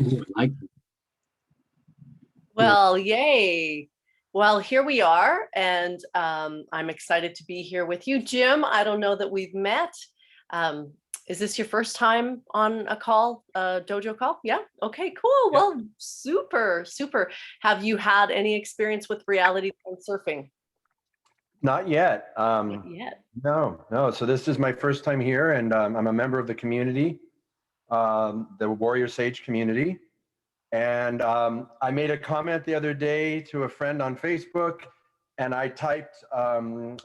Ooh, I like that. Well, yay. Well, here we are, and I'm excited to be here with you. Jim, I don't know that we've met. Is this your first time on a call, Dojo call? Yeah, okay, cool. Yep. Well, super, super. Have you had any experience with reality surfing? Not yet. Not yet. No. So this is my first time here, and I'm a member of the community, the Warrior Sage community. And I made a comment the other day to a friend on Facebook, and I typed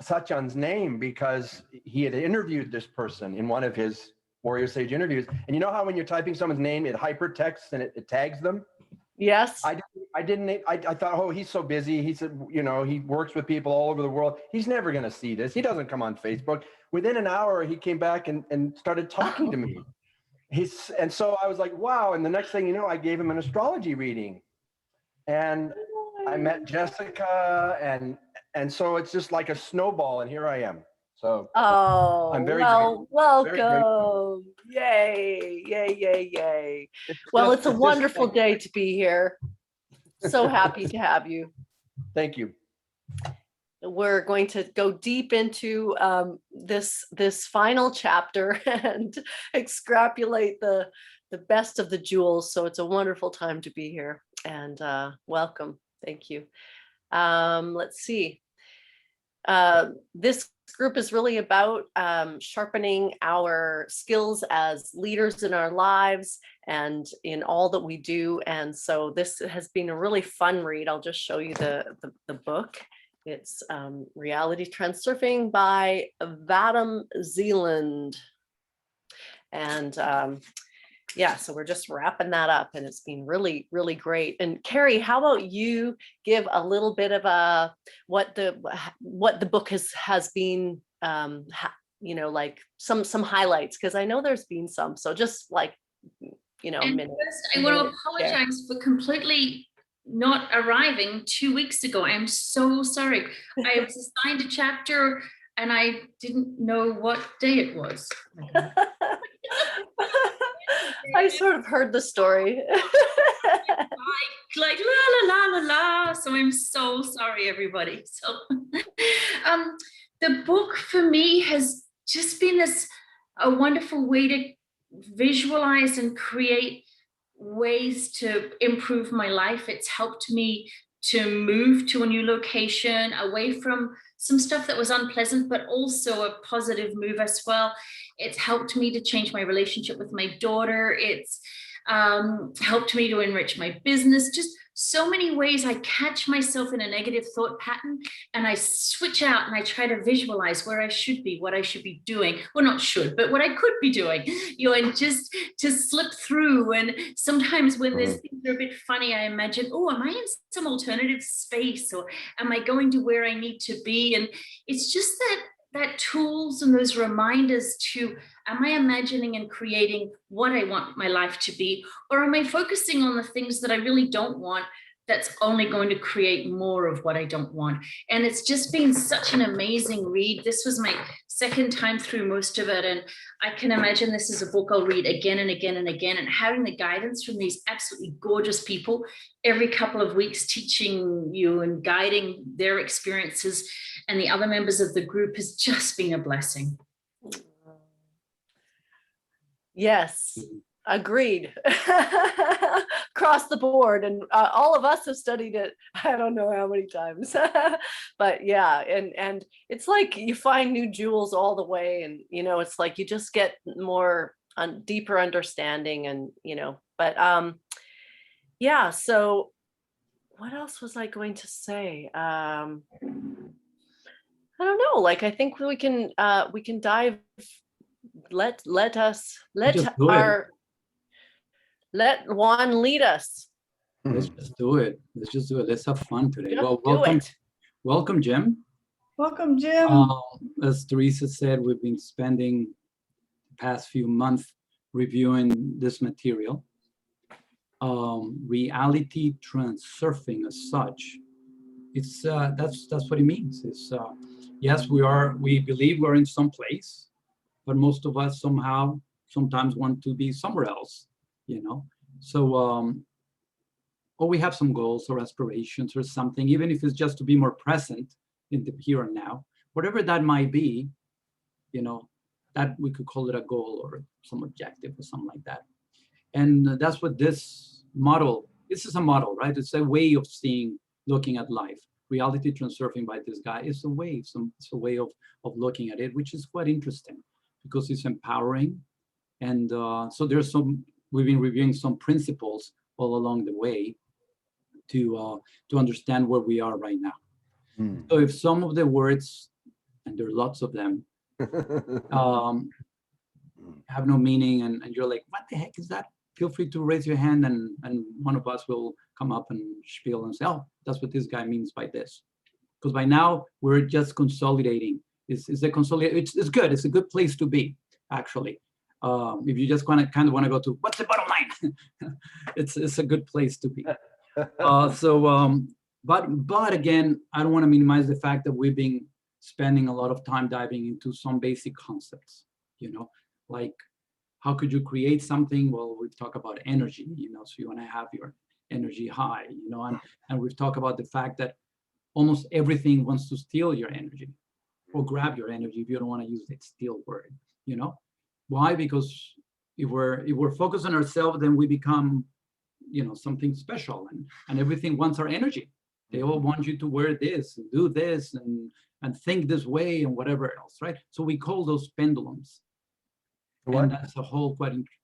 Satyan's name because he had interviewed this person in one of his Warrior Sage interviews. And you know how when you're typing someone's name, it hypertexts and it tags them? Yes. I thought, oh, he's so busy. He said, you know, he works with people all over the world. He's never going to see this. He doesn't come on Facebook. Within an hour, he came back and started talking to me. And so I was like, wow. And the next thing you know, I gave him an astrology reading. And I met Jessica. And so it's just like a snowball. And here I am. So I'm very grateful. Welcome. Yay, yay, yay, yay. Well, it's a wonderful day to be here. So happy to have you. Thank you. We're going to go deep into this final chapter and extrapolate the best of the jewels. So it's a wonderful time to be here, and welcome. Thank you. Let's see. This group is really about sharpening our skills as leaders in our lives and in all that we do. And so this has been a really fun read. I'll just show you the book. It's Reality Transurfing by Vadim Zeland. And yeah, so we're just wrapping that up, and it's been really, really great. And Carrie, how about you give a little bit of what the book has been, you know, like some highlights, because I know there's been some. So just like, you know, and first, I want to apologize for completely not arriving 2 weeks ago. I'm so sorry. I was assigned a chapter and I didn't know what day it was. I sort of heard the story. like la la la la la. So I'm so sorry, everybody. So the book for me has just been a wonderful way to visualize and create ways to improve my life. It's helped me to move to a new location, away from some stuff that was unpleasant, but also a positive move as well. It's helped me to change my relationship with my daughter. It's helped me to enrich my business. Just so many ways I catch myself in a negative thought pattern and I switch out and I try to visualize where I should be, what I should be doing. Well, not should, but what I could be doing, you know, and just to slip through. And sometimes when there's things that are a bit funny, I imagine, oh, am I in some alternative space, or am I going to where I need to be? And it's just that tools and those reminders to, am I imagining and creating what I want my life to be, or am I focusing on the things that I really don't want, that's only going to create more of what I don't want? And it's just been such an amazing read. This was my second time through most of it, and I can imagine this is a book I'll read again and again and again, and having the guidance from these absolutely gorgeous people every couple of weeks teaching you and guiding their experiences and the other members of the group has just been a blessing. Yes, agreed. Across the board, and all of us have studied it, I don't know how many times. But yeah, and it's like you find new jewels all the way, and you know, it's like you just get more deeper understanding, and you know, but yeah, so what else was I going to say? I don't know, like I think we can dive, let Juan lead us. Let's just do it. Let's just do it. Let's have fun today. Just well, welcome, Jim. Welcome, Jim. As Teresa said, we've been spending the past few months reviewing this material. Reality Transurfing as such. It's that's what it means. It's yes, we believe we're in some place, but most of us sometimes want to be somewhere else, you know. or we have some goals or aspirations or something, even if it's just to be more present in the here and now, whatever that might be, that we could call it a goal or some objective or something like that. And that's what this is a model, right? It's a way of looking at life. Reality Transurfing by this guy is a way, it's a way of looking at it, which is quite interesting because it's empowering. And so we've been reviewing some principles all along the way to understand where we are right now. So if some of the words, and there are lots of them, have no meaning, and you're like, what the heck is that? Feel free to raise your hand, and one of us will come up and spiel and say, oh, that's what this guy means by this. Because by now we're just consolidating. It's good. It's a good place to be, actually. If you just kind of want to go to what's the bottom line, it's a good place to be. But again, I don't want to minimize the fact that we've been spending a lot of time diving into some basic concepts, like how could you create something? Well, we've talked about energy, so you want to have your energy high, and we've talked about the fact that almost everything wants to steal your energy or grab your energy, if you don't want to use that steal word, Why? Because if we're focused on ourselves, then we become, something special, and everything wants our energy. They all want you to wear this and do this and think this way and whatever else, right? So we call those pendulums. What? And that's a whole quite interesting.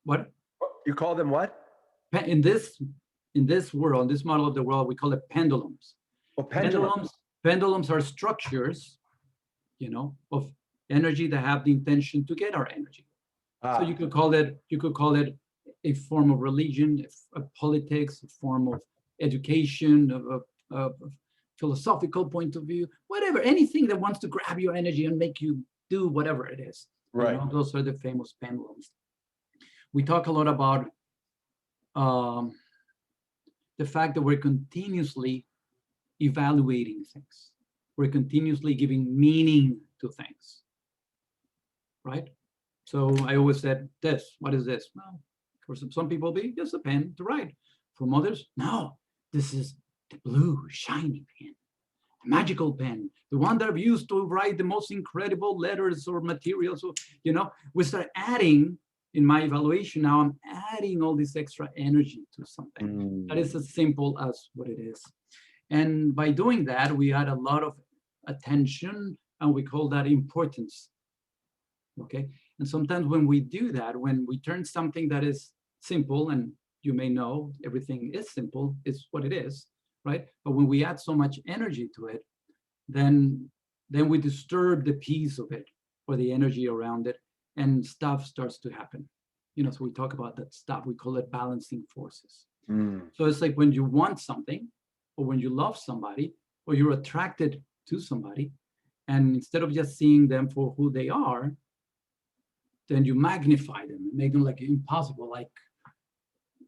What? You call them what? In this world, this model of the world, we call it pendulums. Oh, pendulums. Pendulums are structures, of energy that have the intention to get our energy. So you could call it a form of religion, a politics, a form of education, of a philosophical point of view, whatever, anything that wants to grab your energy and make you do whatever it is. Right. Those are the famous pendulums. We talk a lot about the fact that we're continuously evaluating things. We're continuously giving meaning to things, right? So I always said this, what is this? Well, for some people, be just a pen to write. For others, no, this is the blue, shiny pen, the magical pen, the one that I've used to write the most incredible letters or materials. So, we start adding, in my evaluation now, I'm adding all this extra energy to something that is as simple as what it is. And by doing that, we add a lot of attention, and we call that importance. Okay. And sometimes when we do that, when we turn something that is simple, and you may know everything is simple, it's what it is, right? But when we add so much energy to it, then we disturb the peace of it or the energy around it, and stuff starts to happen. So we talk about that stuff, we call it balancing forces. So it's like when you want something, or when you love somebody, or you're attracted to somebody, and instead of just seeing them for who they are, then you magnify them and make them like impossible, like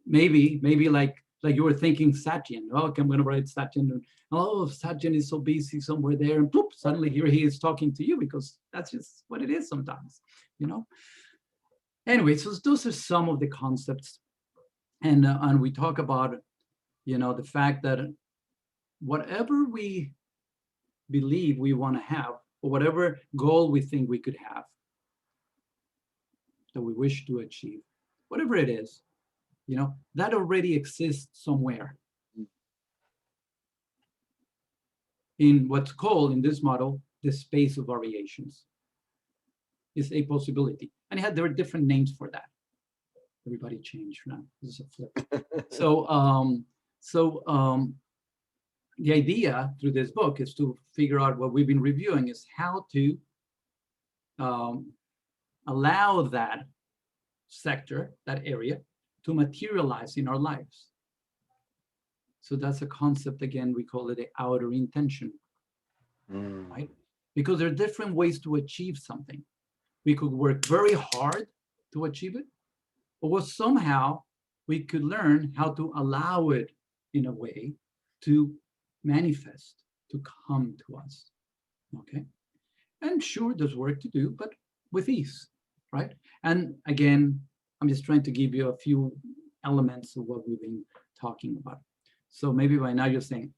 maybe like you were thinking Satyan. Oh, okay, I'm going to write Satyan. Oh, Satyan is so busy somewhere there, and poof, suddenly here he is talking to you, because that's just what it is sometimes, Anyway, so those are some of the concepts, and we talk about, the fact that whatever we believe we want to have, or whatever goal we think we could have, that we wish to achieve, whatever it is, that already exists somewhere in what's called, in this model, the space of variations. Is a possibility. And there are different names for that. Everybody changed now. This is a flip. So the idea through this book is to figure out, what we've been reviewing is how to allow that sector, that area, to materialize in our lives. So that's a concept, again, we call it the outer intention, right? Because there are different ways to achieve something. We could work very hard to achieve it, or somehow we could learn how to allow it in a way to manifest, to come to us, okay? And sure, there's work to do, but with ease, right? And again, I'm just trying to give you a few elements of what we've been talking about. So maybe by now you're saying,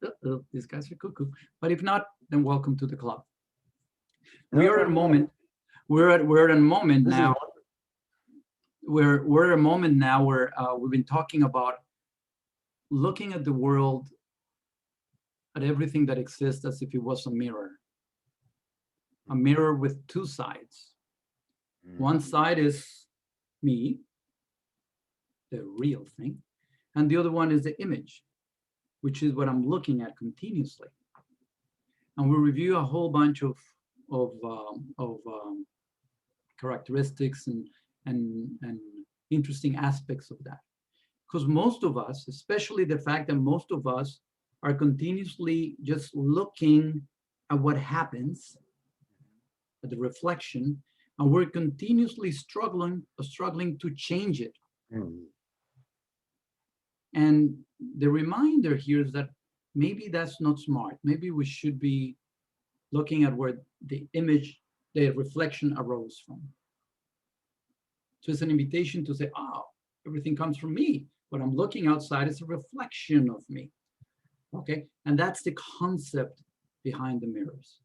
these guys are cuckoo. But if not, then welcome to the club. We're at a moment. We're at a moment now. We're at a moment now where we've been talking about looking at the world, at everything that exists as if it was a mirror with two sides. One side is me, the real thing, and the other one is the image, which is what I'm looking at continuously. And we'll review a whole bunch of characteristics and interesting aspects of that. Because most of us, especially the fact that most of us are continuously just looking at what happens, at the reflection, and we're continuously struggling to change it. And the reminder here is that maybe that's not smart. Maybe we should be looking at where the image, the reflection arose from. So it's an invitation to say, oh, everything comes from me. What I'm looking outside is a reflection of me. Okay, and that's the concept behind the mirrors.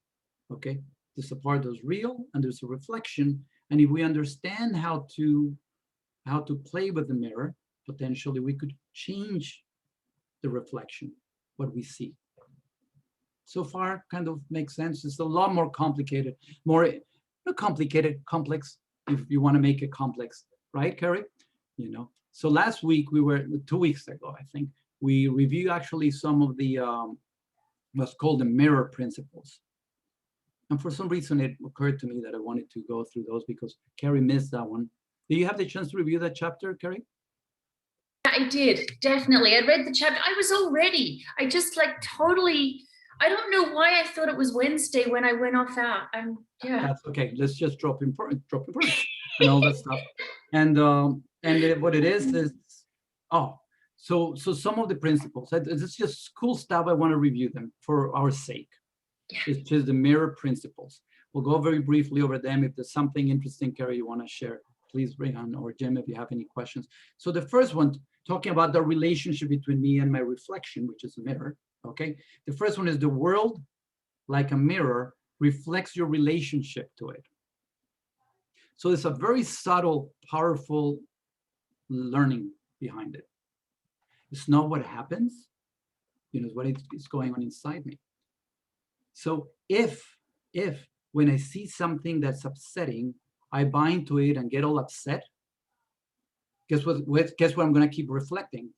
Okay, there's a part that's real and there's a reflection. And if we understand how to play with the mirror, potentially we could change the reflection, what we see. So far, kind of makes sense. It's a lot more complicated, not complicated, complex, if you want to make it complex, right, Carrie? You know. So last week 2 weeks ago, I think, we reviewed actually some of the what's called the mirror principles. And for some reason, it occurred to me that I wanted to go through those because Carrie missed that one. Did you have the chance to review that chapter, Carrie? I did, definitely. I read the chapter. I was all ready. I just totally, I don't know why I thought it was Wednesday when I went off out. Yeah. That's okay. Let's just drop in and all that stuff. And what it is, so some of the principles, it's just cool stuff. I want to review them for our sake. Yeah. It's just the mirror principles. We'll go very briefly over them. If there's something interesting, Carrie, you want to share, please bring on, or Jim, if you have any questions. So the first one, talking about the relationship between me and my reflection, which is a mirror, okay? The first one is the world, like a mirror, reflects your relationship to it. So it's a very subtle, powerful learning behind it. It's not what happens, it's what is going on inside me. So if when I see something that's upsetting, I bind to it and get all upset, guess what I'm going to keep reflecting?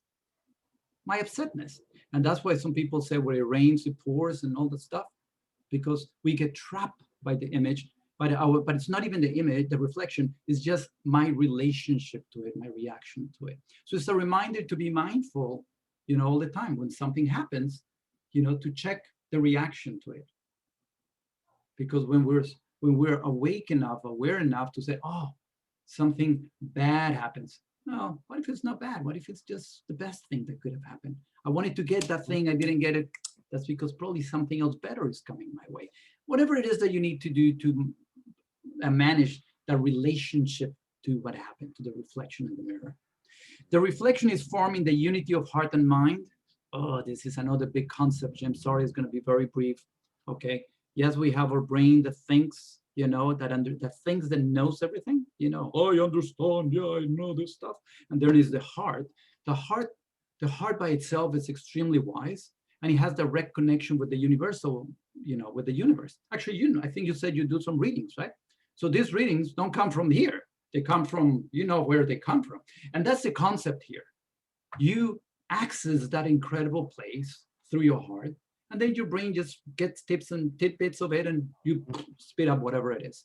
My upsetness. And that's why some people say where it rains, it pours and all that stuff, because we get trapped by the image, but it's not even the image, the reflection is just my relationship to it, my reaction to it. So it's a reminder to be mindful, all the time when something happens, to check the reaction to it. Because when we're awake enough, aware enough to say, oh, something bad happens. No, what if it's not bad? What if it's just the best thing that could have happened? I wanted to get that thing, I didn't get it. That's because probably something else better is coming my way. Whatever it is that you need to do to manage the relationship to what happened, to the reflection in the mirror. The reflection is forming the unity of heart and mind. Oh, this is another big concept, Jim. Sorry, it's going to be very brief. Okay. Yes, we have our brain that thinks, that thinks that knows everything. I understand. Yeah, I know this stuff. And there is the heart. The heart by itself is extremely wise, and it has direct connection with the universal, with the universe. Actually, I think you said you do some readings, right? So these readings don't come from here. They come from, where they come from. And that's the concept here. You access that incredible place through your heart, and then your brain just gets tips and tidbits of it, and you spit up whatever it is.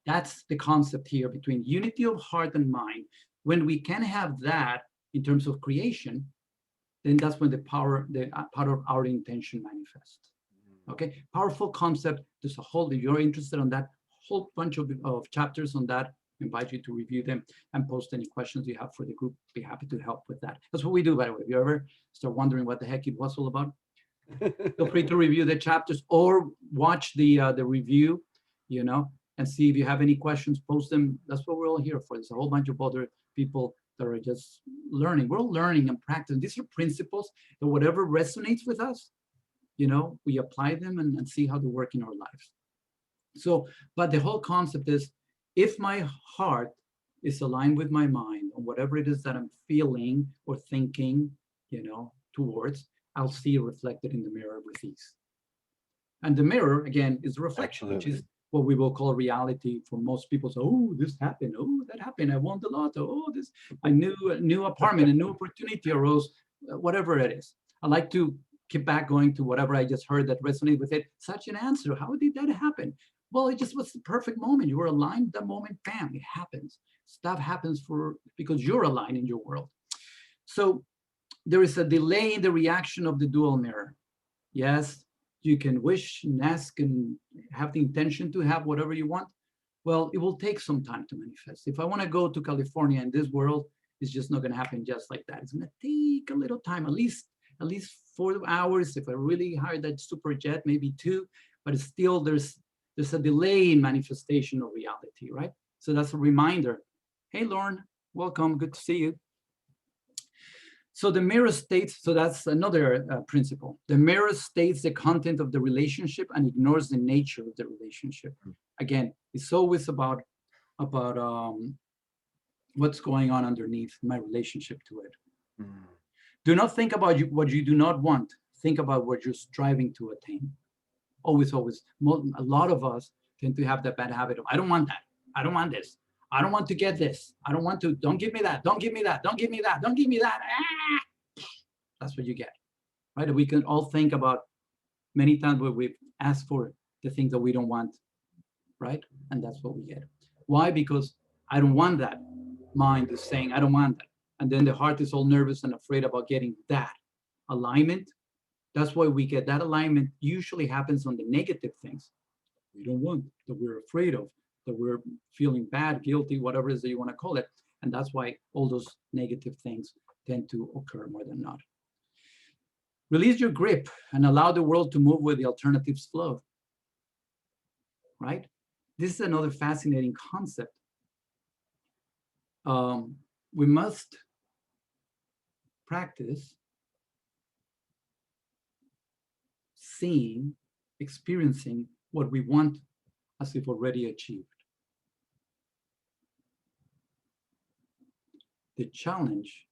That's the concept here between unity of heart and mind. When we can have that in terms of creation, then that's when the power of our intention manifests. Okay, powerful concept. There's a whole, if you're interested on that, whole bunch of chapters on that. I invite you to review them and post any questions you have for the group. Be happy to help with that. That's what we do, by the way. If you ever start wondering what the heck it was all about, feel free to review the chapters or watch the review, and see if you have any questions, post them. That's what we're all all here for. There's a whole bunch of other people that are just learning. We're all learning and practicing. These are principles that whatever resonates with us, we apply them and see how they work in our lives. So, but the whole concept is, if my heart is aligned with my mind on whatever it is that I'm feeling or thinking, towards, I'll see it reflected in the mirror with ease. And the mirror, again, is a reflection, Absolutely. which is what we will call reality for most people. So, oh, this happened. Oh, that happened. I won the lotto. Oh, this, a new apartment, a new opportunity arose, whatever it is. I like to keep back going to whatever I just heard that resonated with it. Such an answer. How did that happen? Well, it just was the perfect moment. You were aligned at that moment. Bam, it happens. Stuff happens because you're aligned in your world. So there is a delay in the reaction of the dual mirror. Yes, you can wish and ask and have the intention to have whatever you want. Well, it will take some time to manifest. If I want to go to California in this world, it's just not going to happen just like that. It's going to take a little time, at least 4 hours. If I really hire that super jet, maybe 2, but still there's a delay in manifestation of reality, right? So that's a reminder. Hey, Lauren, welcome. Good to see you. So the mirror states, so that's another principle. The mirror states the content of the relationship and ignores the nature of the relationship. Again, it's always about what's going on underneath my relationship to it. Do not think about what you do not want. Think about what you're striving to attain. Always. A lot of us tend to have that bad habit of, I don't want that. I don't want this. I don't want to get this. I don't want to, don't give me that. Don't give me that. Don't give me that. Don't give me that. Ah! That's what you get, right? We can all think about many times where we've asked for the things that we don't want, right? And that's what we get. Why? Because I don't want that. Mind is saying, I don't want that. And then the heart is all nervous and afraid about getting that alignment. That's why we get that alignment usually happens on the negative things we don't want, that we're afraid of, that we're feeling bad, guilty, whatever it is that you want to call it. And that's why all those negative things tend to occur more than not. Release your grip and allow the world to move where the alternatives flow, right? This is another fascinating concept. We must practice seeing, experiencing what we want as if already achieved. The challenge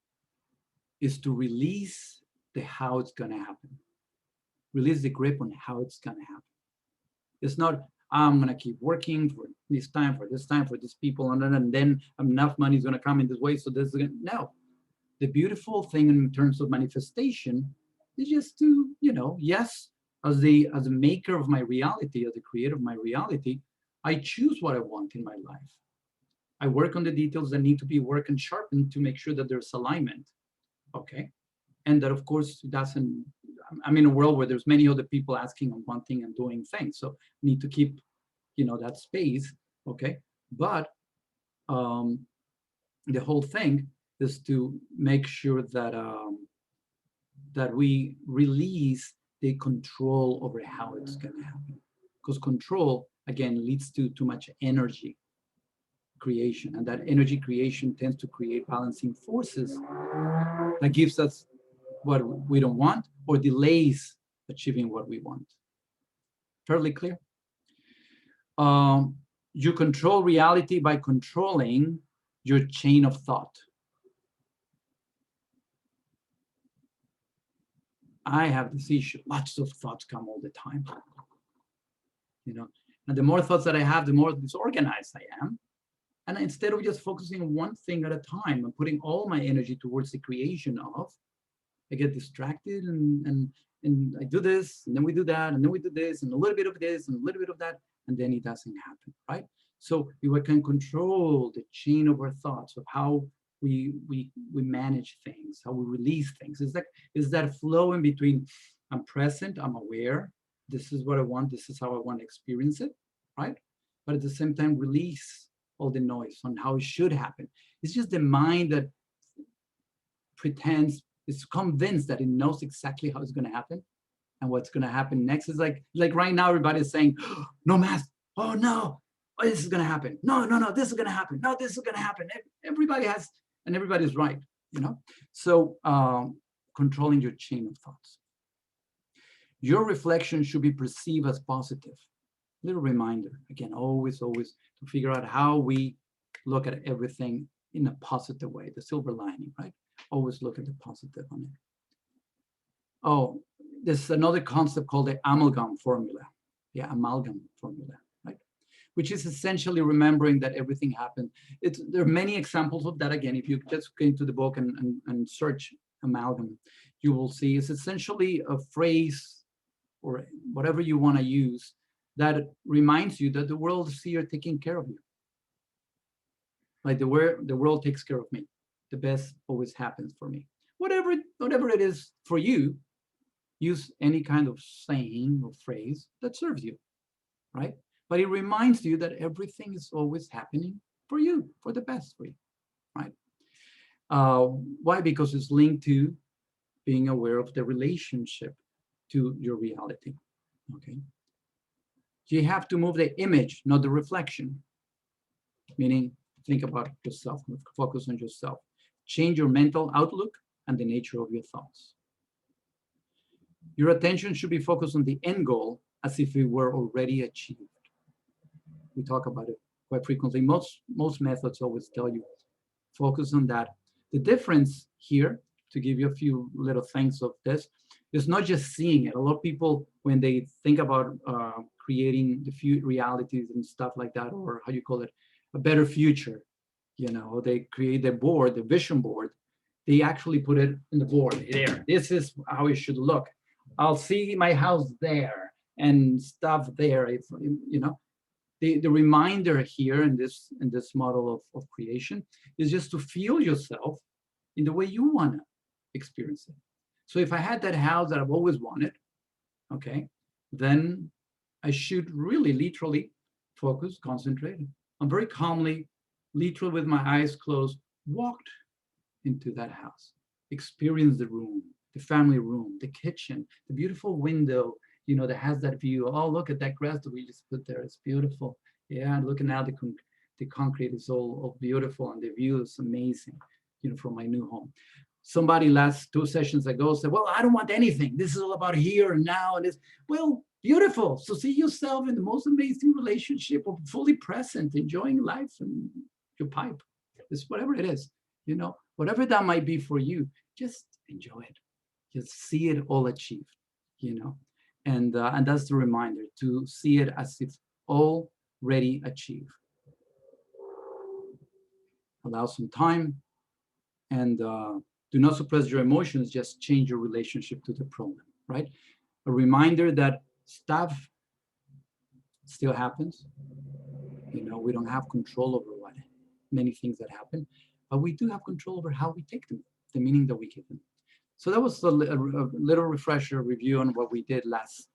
is to release the how it's going to happen. Release the grip on how it's going to happen. It's not, I'm going to keep working for this time, for these people, and then enough money is going to come in this way. So this is going to, no. The beautiful thing in terms of manifestation is just to, yes, as the maker of my reality, as the creator of my reality, I choose what I want in my life. I work on the details that need to be worked and sharpened to make sure that there's alignment. Okay. And that, of course, I'm in a world where there's many other people asking and wanting and doing things. So need to keep, that space. Okay. But the whole thing is to make sure that that we release the control over how it's going to happen. Because control, again, leads to too much energy creation. And that energy creation tends to create balancing forces that gives us what we don't want or delays achieving what we want. Fairly clear? You control reality by controlling your chain of thought. I have this issue. Lots of thoughts come all the time. And the more thoughts that I have, the more disorganized I am. And instead of just focusing on one thing at a time and putting all my energy towards the creation of, I get distracted and I do this, and then we do that, and then we do this, and a little bit of this, and a little bit of that, and then it doesn't happen, right? So if I can control the chain of our thoughts of how we manage things, how we release things, is that flow in between, I'm present, I'm aware, this is what I want, this is how I want to experience it, right? But at the same time, release all the noise on how it should happen. It's just the mind that pretends, is convinced that it knows exactly how it's going to happen and what's going to happen next. Is like right now everybody's saying, oh, no mask, oh no, oh, this is going to happen. No, this is going to happen. No, this is going to happen. Everybody has, and everybody's right, you know? So controlling your chain of thoughts. Your reflection should be perceived as positive. Little reminder, again, always to figure out how we look at everything in a positive way, the silver lining, right? Always look at the positive on it. Oh, there's another concept called the amalgam formula. Yeah, amalgam formula, right? Which is essentially remembering that everything happened. There are many examples of that. Again, if you just go into the book and search amalgam, you will see it's essentially a phrase or whatever you want to use that reminds you that the world is here taking care of you. Like the world takes care of me. The best always happens for me. Whatever it is for you, use any kind of saying or phrase that serves you, right? But it reminds you that everything is always happening for you, for the best for you, right? Why? Because it's linked to being aware of the relationship to your reality, okay? You have to move the image, not the reflection. Meaning, think about yourself, focus on yourself. Change your mental outlook and the nature of your thoughts. Your attention should be focused on the end goal as if it were already achieved. We talk about it quite frequently. Most methods always tell you, focus on that. The difference here, to give you a few little things of this, is not just seeing it. A lot of people, when they think about creating the few realities and stuff like that, or how you call it, a better future, you know, they create their board, the vision board. They actually put it in the board there. This is how it should look. I'll see my house there and stuff there. If, you know, the reminder here in this model of creation is just to feel yourself in the way you want to experience it. So if I had that house that I've always wanted, okay, then I should really literally focus, concentrate. I'm very calmly, literally with my eyes closed, walked into that house, experience the room, the family room, the kitchen, the beautiful window, you know, that has that view. Oh, look at that grass that we just put there. It's beautiful. Yeah, looking now, the concrete is all beautiful and the view is amazing, you know, from my new home. Somebody last 2 sessions ago said, well, I don't want anything. This is all about here and now. And it's, well, beautiful. So see yourself in the most amazing relationship of fully present, enjoying life and your pipe. It's whatever it is, you know, whatever that might be for you, just enjoy it. Just see it all achieved, you know. And that's the reminder, to see it as if already achieved. Allow some time and do not suppress your emotions, just change your relationship to the problem, right? A reminder that stuff still happens. You know, we don't have control over many things that happen, but we do have control over how we take them, the meaning that we give them. So that was a little refresher review on what we did last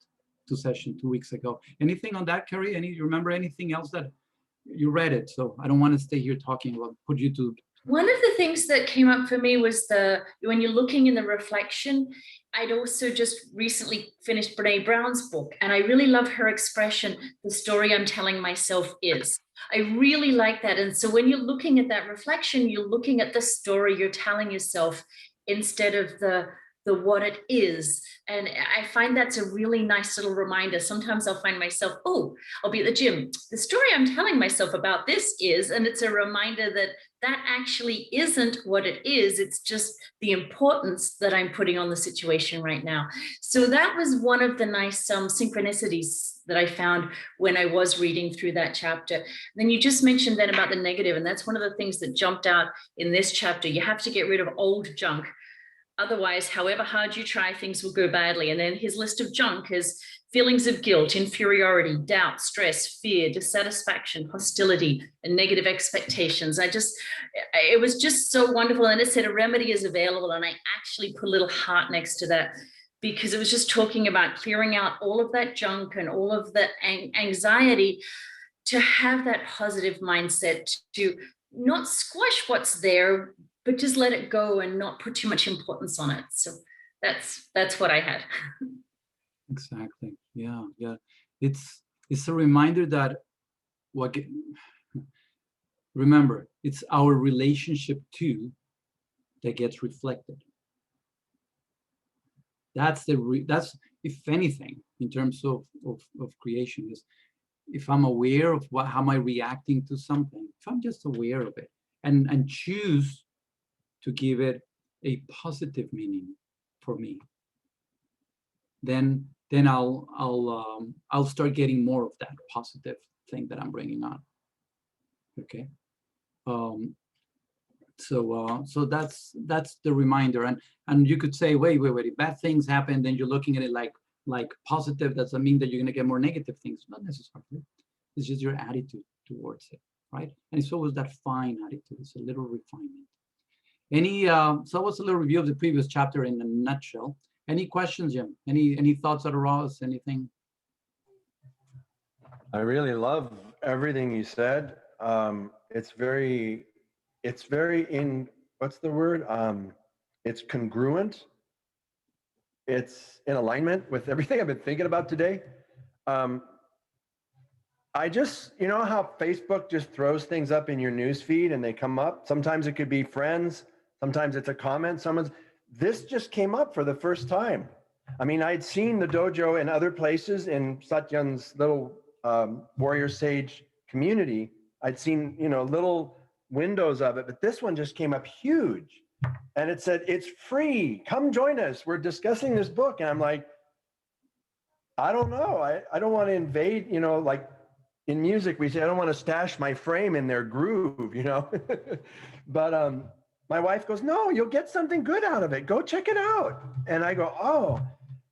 2 weeks ago. Anything on that, Carrie? You remember anything else that you read it? So I don't want to stay here talking about, put you to. One of the things that came up for me was when you're looking in the reflection, I'd also just recently finished Brene Brown's book, and I really love her expression, the story I'm telling myself is. I really like that. And so when you're looking at that reflection, you're looking at the story you're telling yourself instead of the what it is. And I find that's a really nice little reminder. Sometimes I'll find myself, oh, I'll be at the gym. The story I'm telling myself about this is, and it's a reminder that that actually isn't what it is. It's just the importance that I'm putting on the situation right now. So that was one of the nice synchronicities that I found when I was reading through that chapter. Then you just mentioned then about the negative, and that's one of the things that jumped out in this chapter. You have to get rid of old junk. Otherwise, however hard you try, things will go badly. And then his list of junk is feelings of guilt, inferiority, doubt, stress, fear, dissatisfaction, hostility, and negative expectations. It was just so wonderful. And it said a remedy is available. And I actually put a little heart next to that, because it was just talking about clearing out all of that junk and all of the anxiety, to have that positive mindset, to not squash what's there, but just let it go and not put too much importance on it. So that's what I had. Exactly. Yeah. It's a reminder that remember, it's our relationship to that gets reflected. That's if anything, in terms of creation, is if I'm aware of how am I reacting to something, if I'm just aware of it and choose to give it a positive meaning for me, then I'll start getting more of that positive thing that I'm bringing on. Okay. So that's the reminder, and you could say, wait, if bad things happen, then you're looking at it like positive. Does that mean that you're going to get more negative things? Not necessarily. It's just your attitude towards it, right? And it's always that fine attitude. It's a little refinement. So what's a little review of the previous chapter in a nutshell? Any questions, Jim? Any thoughts that arose? Anything? I really love everything you said. It's very what's the word? It's congruent. It's in alignment with everything I've been thinking about today. I just, you know how Facebook just throws things up in your news feed and they come up? Sometimes it could be friends. Sometimes it's a comment. This just came up for the first time. I mean, I'd seen the dojo in other places in Satyan's little warrior sage community. I'd seen, little windows of it, but this one just came up huge. And it said, it's free. Come join us. We're discussing this book. And I'm like, I don't know. I don't want to invade, like in music, we say, I don't want to stash my frame in their groove, But my wife goes, no, you'll get something good out of it. Go check it out. And I go, oh,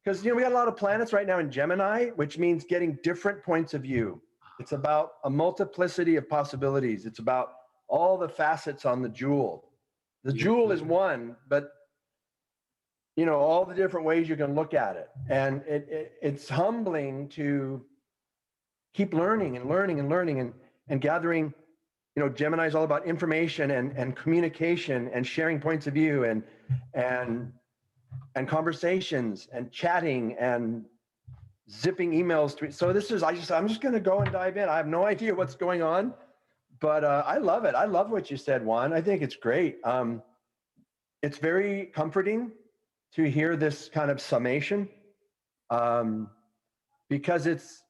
because, we got a lot of planets right now in Gemini, which means getting different points of view. It's about a multiplicity of possibilities. It's about all the facets on the jewel. The jewel is one, but all the different ways you can look at it. And it's humbling to keep learning and gathering. Gemini is all about information and communication and sharing points of view and conversations and chatting and zipping emails to. So I'm just going to go and dive in. I have no idea what's going on, but I love it. I love what you said, Juan. I think it's great. It's very comforting to hear this kind of summation, because it's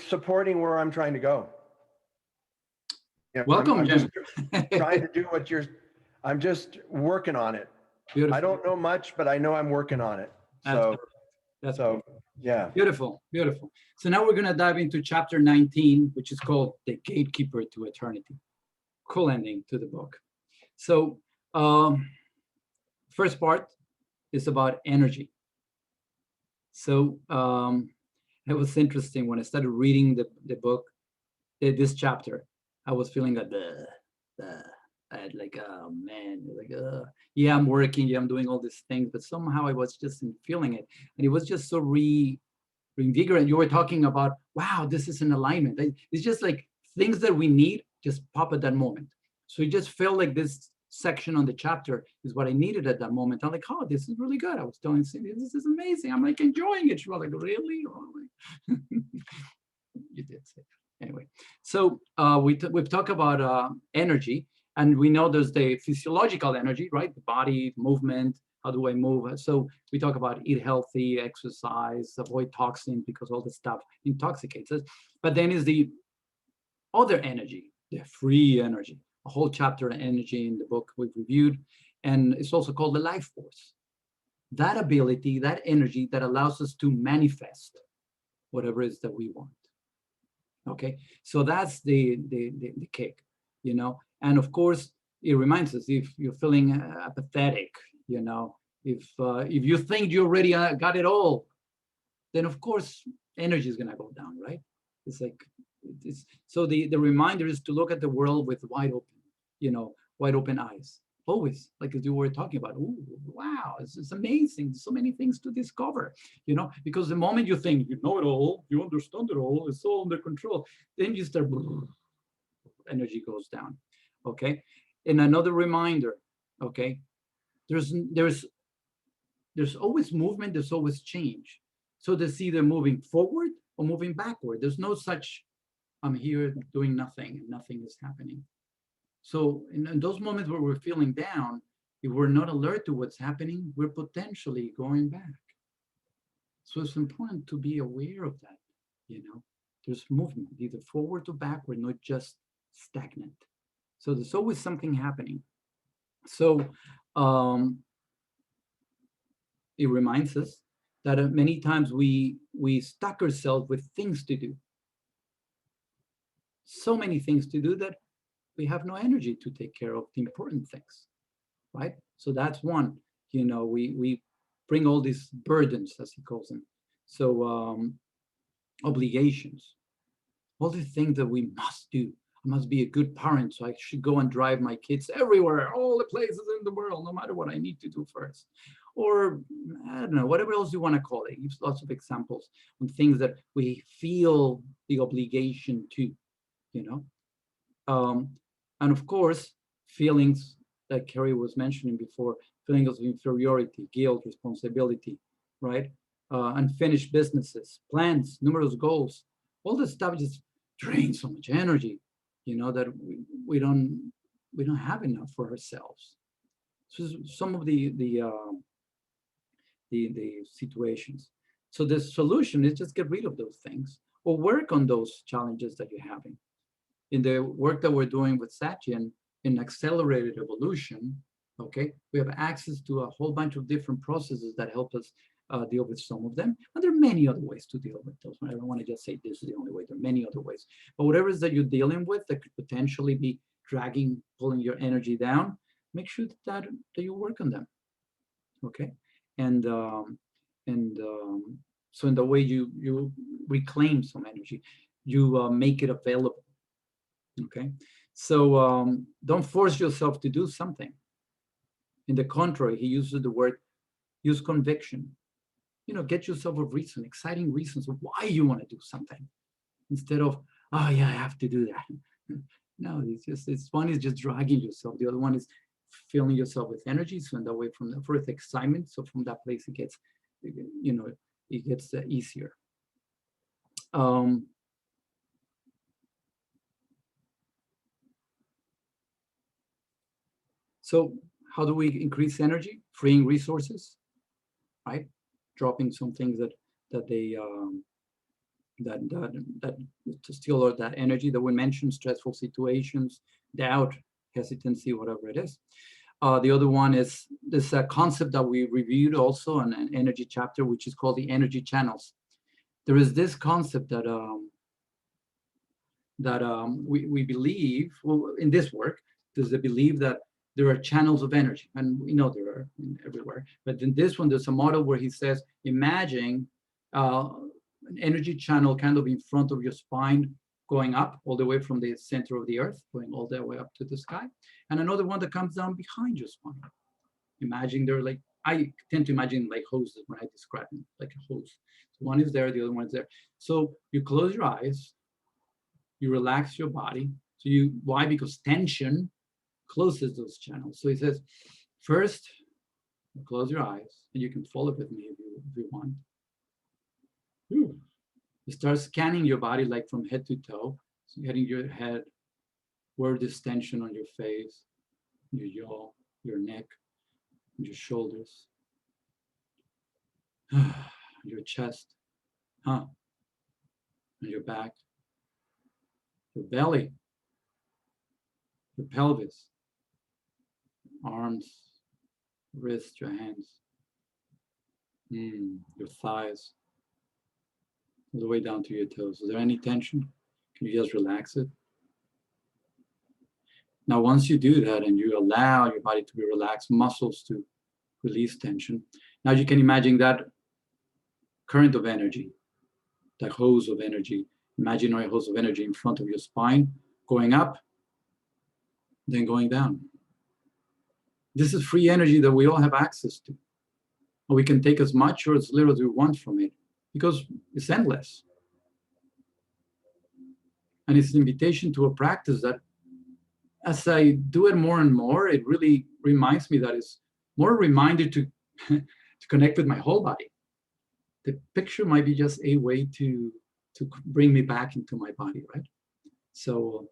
supporting where I'm trying to go. Welcome, I'm Jim. just trying to do I'm just working on it. Beautiful. I don't know much, but I know I'm working on it. Yeah. Beautiful. So now we're going to dive into chapter 19, which is called The Gatekeeper to Eternity. Cool ending to the book. So first part is about energy. So it was interesting when I started reading the book, this chapter, I was feeling like I had like, oh man, like yeah, I'm working, yeah, I'm doing all these things, but somehow I was just feeling it, and it was just so reinvigorating. You were talking about, wow, this is an alignment. It's just like things that we need just pop at that moment. So it just felt like this section on the chapter is what I needed at that moment. I'm like, oh, this is really good. I was telling Cindy, this is amazing. I'm like enjoying it. She was like, really? You did say. Anyway, so we've talked about energy, and we know there's the physiological energy, right? The body movement. How do I move? So we talk about eat healthy, exercise, avoid toxins, because all this stuff intoxicates us. But then is the other energy, the free energy. A whole chapter on energy in the book we've reviewed, and it's also called the life force. That ability, that energy that allows us to manifest whatever it is that we want. Okay, so that's the kick, and of course it reminds us, if you're feeling apathetic, if you think you already got it all, then of course energy is going to go down, right? It's like so the reminder is to look at the world with wide open eyes, always, like as you were talking about. Ooh, wow, it's amazing, so many things to discover, because the moment you think you know it all, you understand it all, it's all under control, then you start, energy goes down. Okay, and another reminder, okay, there's always movement, there's always change. So there's either moving forward or moving backward. There's no such I'm here doing nothing and nothing is happening. So in those moments where we're feeling down, if we're not alert to what's happening, we're potentially going back. So it's important to be aware of that. There's movement, either forward or backward, not just stagnant. So there's always something happening. So it reminds us that many times we stuck ourselves with things to do. So many things to do that we have no energy to take care of the important things, right? So that's one. We bring all these burdens, as he calls them. So obligations, all the things that we must do. I must be a good parent, so I should go and drive my kids everywhere, all the places in the world, no matter what I need to do first. Or, I don't know, whatever else you want to call it. He gives lots of examples on things that we feel the obligation to, and of course, feelings that Kerry was mentioning before, feelings of inferiority, guilt, responsibility, right? Unfinished businesses, plans, numerous goals, all this stuff just drains so much energy, that we don't have enough for ourselves. So some of the situations. So the solution is just get rid of those things or work on those challenges that you're having. In the work that we're doing with Satyan in accelerated evolution, okay, we have access to a whole bunch of different processes that help us deal with some of them. And there are many other ways to deal with those. I don't want to just say this is the only way. There are many other ways. But whatever it is that you're dealing with that could potentially be dragging, pulling your energy down, make sure that you work on them. Okay. And so in the way you reclaim some energy, you make it available. Okay. So don't force yourself to do something. In the contrary, he uses the word, use conviction. Get yourself a reason, exciting reasons of why you want to do something, instead of, oh yeah, I have to do that. No, it's one is just dragging yourself. The other one is filling yourself with energy. So in that way, from the first excitement, so from that place, it gets easier. So how do we increase energy? Freeing resources, right? Dropping some things that to steal that energy that we mentioned, stressful situations, doubt, hesitancy, whatever it is. The other one is this concept that we reviewed also in an energy chapter, which is called the energy channels. There is this concept that we believe, well, in this work, there's the belief that there are channels of energy, and we know there are everywhere. But in this one, there's a model where he says, imagine an energy channel kind of in front of your spine, going up all the way from the center of the earth, going all the way up to the sky, and another one that comes down behind your spine. Imagine they're like, I tend to imagine like hoses when I describe them, like a hose. So one is there, the other one is there. So you close your eyes, you relax your body. So why? Because tension closes those channels. So he says, first, close your eyes, and you can follow with me if you want. You start scanning your body like from head to toe. So getting your head, where there's tension on your face, your jaw, your neck, your shoulders, your chest, and your back, your belly, your pelvis, arms, wrists, your hands, your thighs, all the way down to your toes. Is there any tension? Can you just relax it? Now, once you do that and you allow your body to be relaxed, muscles to release tension, now you can imagine that current of energy, that hose of energy, imaginary hose of energy in front of your spine, going up, then going down. This is free energy that we all have access to. And we can take as much or as little as we want from it, because it's endless. And it's an invitation to a practice that, as I do it more and more, it really reminds me that it's more a reminder to connect with my whole body. The picture might be just a way to bring me back into my body, right? So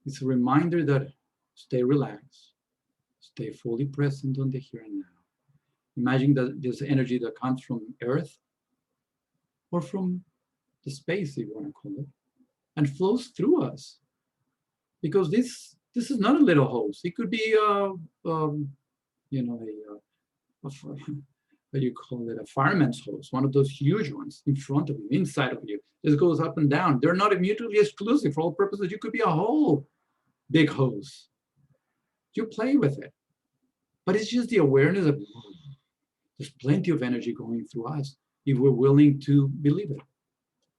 it's a reminder that stay relaxed, stay fully present on the here and now. Imagine that there's energy that comes from Earth or from the space, if you want to call it, and flows through us. Because this is not a little hose. It could be what do you call it, a fireman's hose, one of those huge ones in front of you, inside of you. This goes up and down. They're not mutually exclusive for all purposes. You could be a whole big hose. You play with it. But it's just the awareness of there's plenty of energy going through us if we're willing to believe it.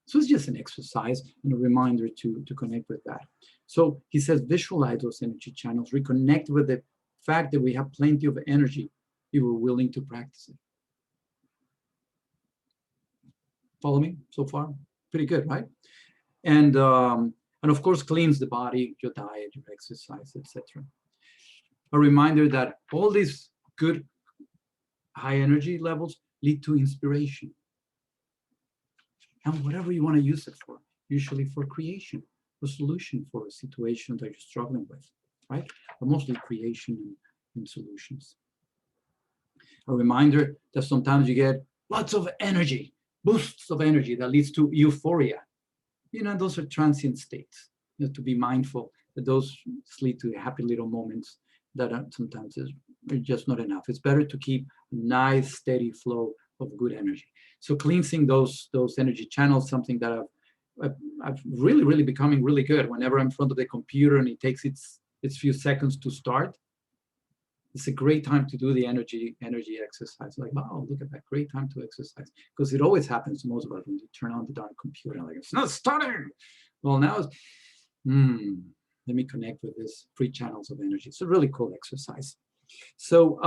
So it's just an exercise and a reminder to connect with that. So he says, visualize those energy channels, reconnect with the fact that we have plenty of energy if we're willing to practice it. Follow me so far? Pretty good, right? And of course, cleanse the body, your diet, your exercise, etc. A reminder that all these good high energy levels lead to inspiration. And whatever you want to use it for, usually for creation, a solution for a situation that you're struggling with, right? But mostly creation and solutions. A reminder that sometimes you get lots of energy, boosts of energy that leads to euphoria. You know, those are transient states. You have to be mindful that those lead to happy little moments that are sometimes are just not enough. It's better to keep a nice, steady flow of good energy. So cleansing those energy channels, something that I've really becoming really good. Whenever I'm in front of the computer and it takes its few seconds to start, it's a great time to do the energy exercise. Like, wow, look at that, great time to exercise. Because it always happens to most of us when you turn on the darn computer, like, it's not starting. Well, now it's, let me connect with these free channels of energy. It's a really cool exercise. So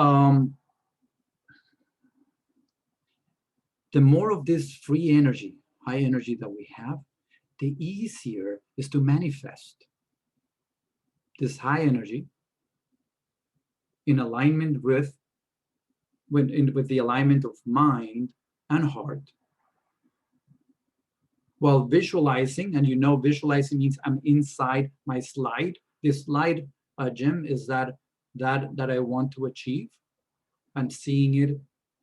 the more of this free energy, high energy that we have, the easier is to manifest this high energy in alignment with the alignment of mind and heart, while visualizing. And you know, visualizing means I'm inside my slide. This slide, Jim, is that I want to achieve. I'm seeing it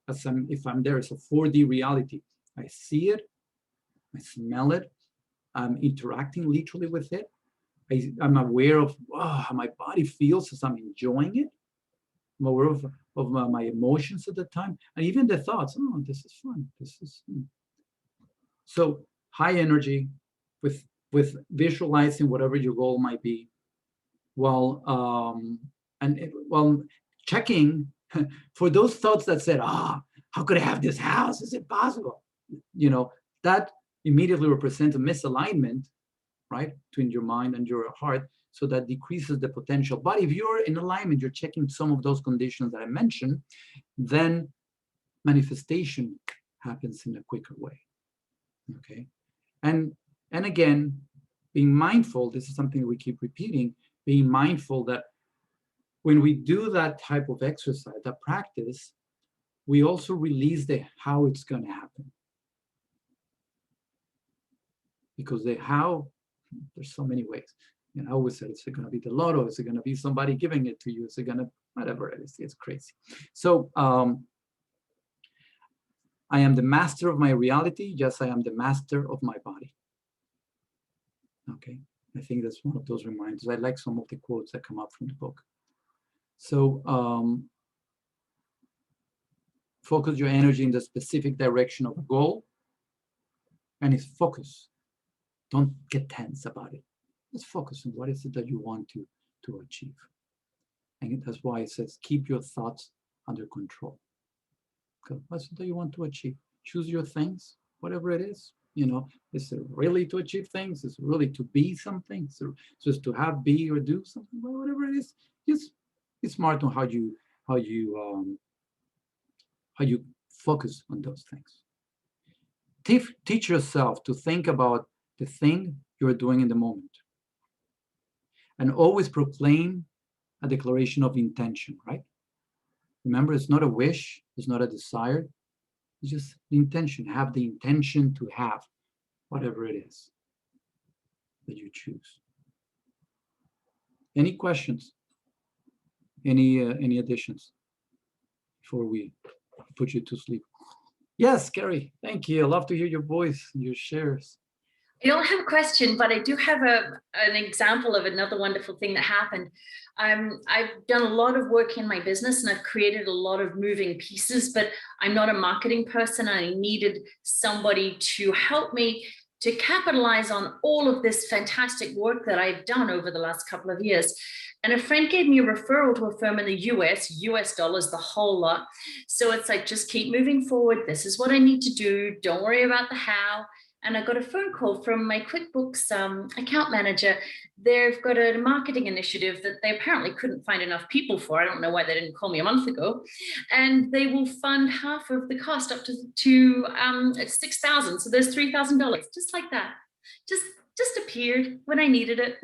as if I'm there. It's a 4D reality. I see it, I smell it, I'm interacting literally with it. I'm aware of how my body feels as I'm enjoying it. I'm aware of my emotions at the time, and even the thoughts. Oh, this is fun. This is so high energy with visualizing whatever your goal might be, while checking for those thoughts that said, how could I have this house? Is it possible? You know, that immediately represents a misalignment, right, between your mind and your heart. So that decreases the potential. But if you're in alignment, you're checking some of those conditions that I mentioned, then manifestation happens in a quicker way. Okay. And again, being mindful, this is something we keep repeating, being mindful that when we do that type of exercise, that practice, we also release the how it's going to happen. Because the how, there's so many ways. And I always say, is it going to be the lotto? Is it going to be somebody giving it to you? Is it going to, whatever it is, it's crazy. So I am the master of my reality. Yes, I am the master of my body. Okay, I think that's one of those reminders. I like some of the quotes that come up from the book. So focus your energy in the specific direction of a goal, and it's focus. Don't get tense about it. Just focus on what is it that you want to achieve. And that's why it says, keep your thoughts under control. Okay. What's it that you want to achieve? Choose your things, whatever it is. You know, is it really to achieve things? Is it really to be something? So it's to have, be, or do something, well, whatever it is. Just be smart on how you focus on those things. Teach yourself to think about the thing you're doing in the moment. And always proclaim a declaration of intention, right? Remember, it's not a wish, it's not a desire, it's just the intention. Have the intention to have whatever it is. that you choose. Any questions? Any additions before we put you to sleep? Yes, Carrie, thank you. I love to hear your voice, your shares. I don't have a question, but I do have an example of another wonderful thing that happened. I've done a lot of work in my business and I've created a lot of moving pieces, but I'm not a marketing person. I needed somebody to help me to capitalize on all of this fantastic work that I've done over the last couple of years. And a friend gave me a referral to a firm in the US dollars, the whole lot. So it's like, just keep moving forward. This is what I need to do. Don't worry about the how. And I got a phone call from my QuickBooks account manager. They've got a marketing initiative that they apparently couldn't find enough people for. I don't know why they didn't call me a month ago. And they will fund half of the cost up to $6,000. So there's $3,000, just like that. Just appeared when I needed it.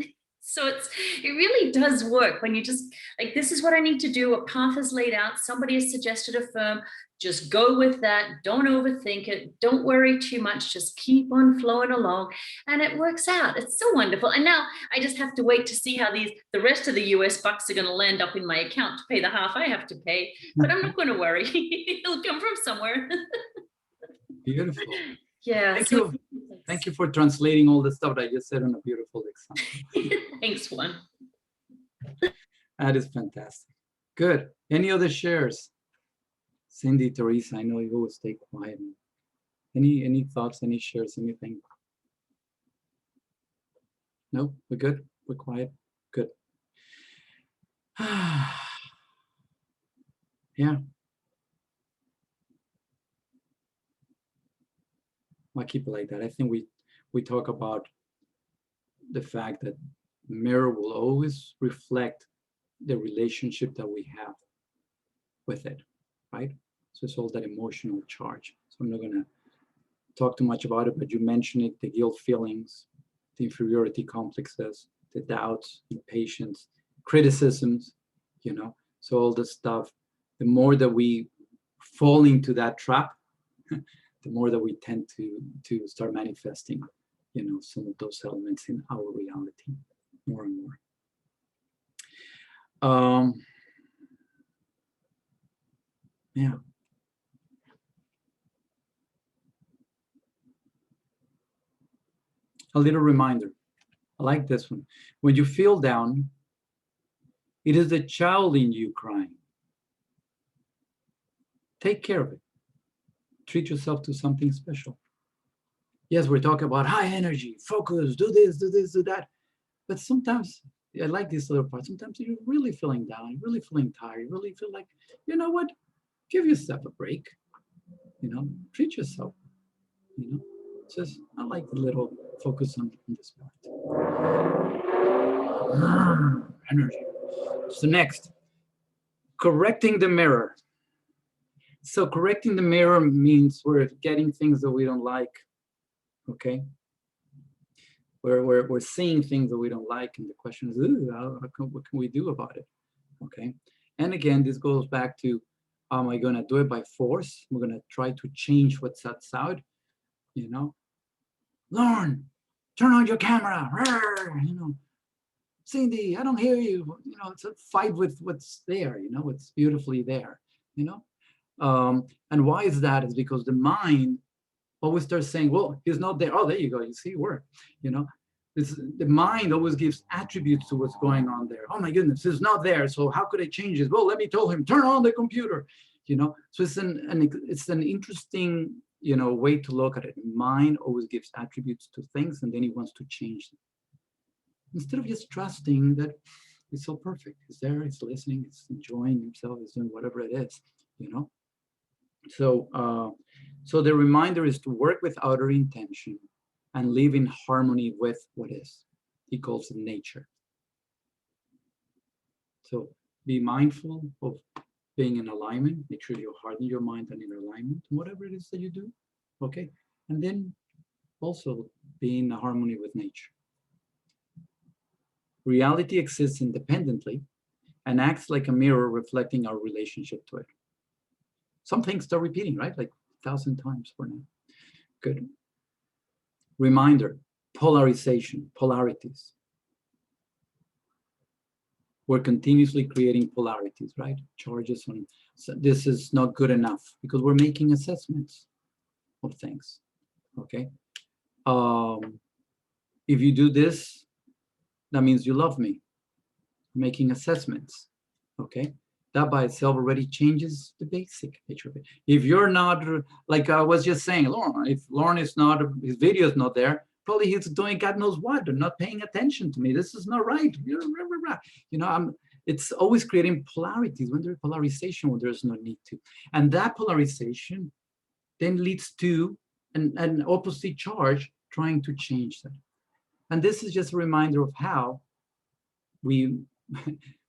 So it really does work when you just like, this is what I need to do. A path is laid out. Somebody has suggested a firm. Just go with that. Don't overthink it. Don't worry too much. Just keep on flowing along and it works out. It's so wonderful. And now I just have to wait to see how the rest of the US bucks are going to land up in my account to pay the half I have to pay. But I'm not going to worry. It'll come from somewhere. Beautiful. Yeah. Thank you for translating all the stuff that I just said in a beautiful example. Thanks, Juan. That is fantastic. Good. Any other shares? Cindy, Teresa, I know you always stay quiet. Any thoughts, any shares, anything? No, we're good. We're quiet. Good. Yeah. I'll keep it like that. I think we talk about the fact that the mirror will always reflect the relationship that we have with it, right? So it's all that emotional charge. So I'm not going to talk too much about it, but you mentioned it, the guilt feelings, the inferiority complexes, the doubts, impatience, criticisms, so all this stuff, the more that we fall into that trap, the more that we tend to start manifesting, some of those elements in our reality more and more. Yeah. A little reminder. I like this one. When you feel down, it is the child in you crying. Take care of it. Treat yourself to something special. Yes, we're talking about high energy, focus, do this, do that. But sometimes, I like this little part, sometimes you're really feeling down, you're really feeling tired, you really feel like, you know what? Give yourself a break. Treat yourself. Just, I like the little focus on this part. Energy. So next, correcting the mirror. So correcting the mirror means we're getting things that we don't like, okay? We're seeing things that we don't like, and the question is, what can we do about it, okay? And again, this goes back to, am I gonna do it by force? We're gonna try to change what sets out, Lauren, turn on your camera, Cindy, I don't hear you, it's a fight with what's there, what's beautifully there, and why is that? Is because the mind always starts saying, well, he's not there. Oh, there you go. You see, work. The mind always gives attributes to what's going on there. Oh my goodness, he's not there. So how could I change it? Well, let me tell him, turn on the computer. So it's an interesting, way to look at it. The mind always gives attributes to things, and then he wants to change them. Instead of just trusting that it's so perfect. It's there, it's listening, it's enjoying himself, it's doing whatever it is, So the reminder is to work with outer intention and live in harmony with what is. He calls it nature. So be mindful of being in alignment. Make sure you harden your mind and in alignment, whatever it is that you do. Okay. And then also be in harmony with nature. Reality exists independently and acts like a mirror reflecting our relationship to it. Some things start repeating, right? Like 1,000 times for now. Good. Reminder, polarization, polarities. We're continuously creating polarities, right? Charges on, so this is not good enough because we're making assessments of things, okay? If you do this, that means you love me. Making assessments, okay? That by itself already changes the basic nature of it. If you're not, like I was just saying, Lauren, if Lauren is not, his video is not there, probably he's doing God knows what, or not paying attention to me. This is not right. You know, it's always creating polarities. When there's polarization, when there's no need to. And that polarization then leads to an opposite charge trying to change that. And this is just a reminder of how we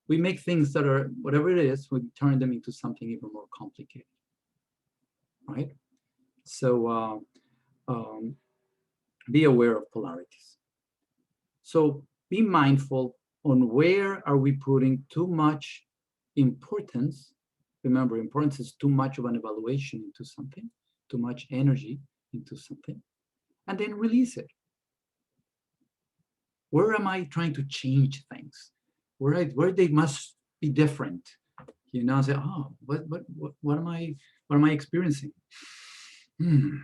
make things that are, whatever it is, we turn them into something even more complicated, right? So be aware of polarities. So be mindful on where are we putting too much importance. Remember, importance is too much of an evaluation into something, too much energy into something, and then release it. Where am I trying to change things? Where they must be different, you know? Say, oh, what am I experiencing? I'm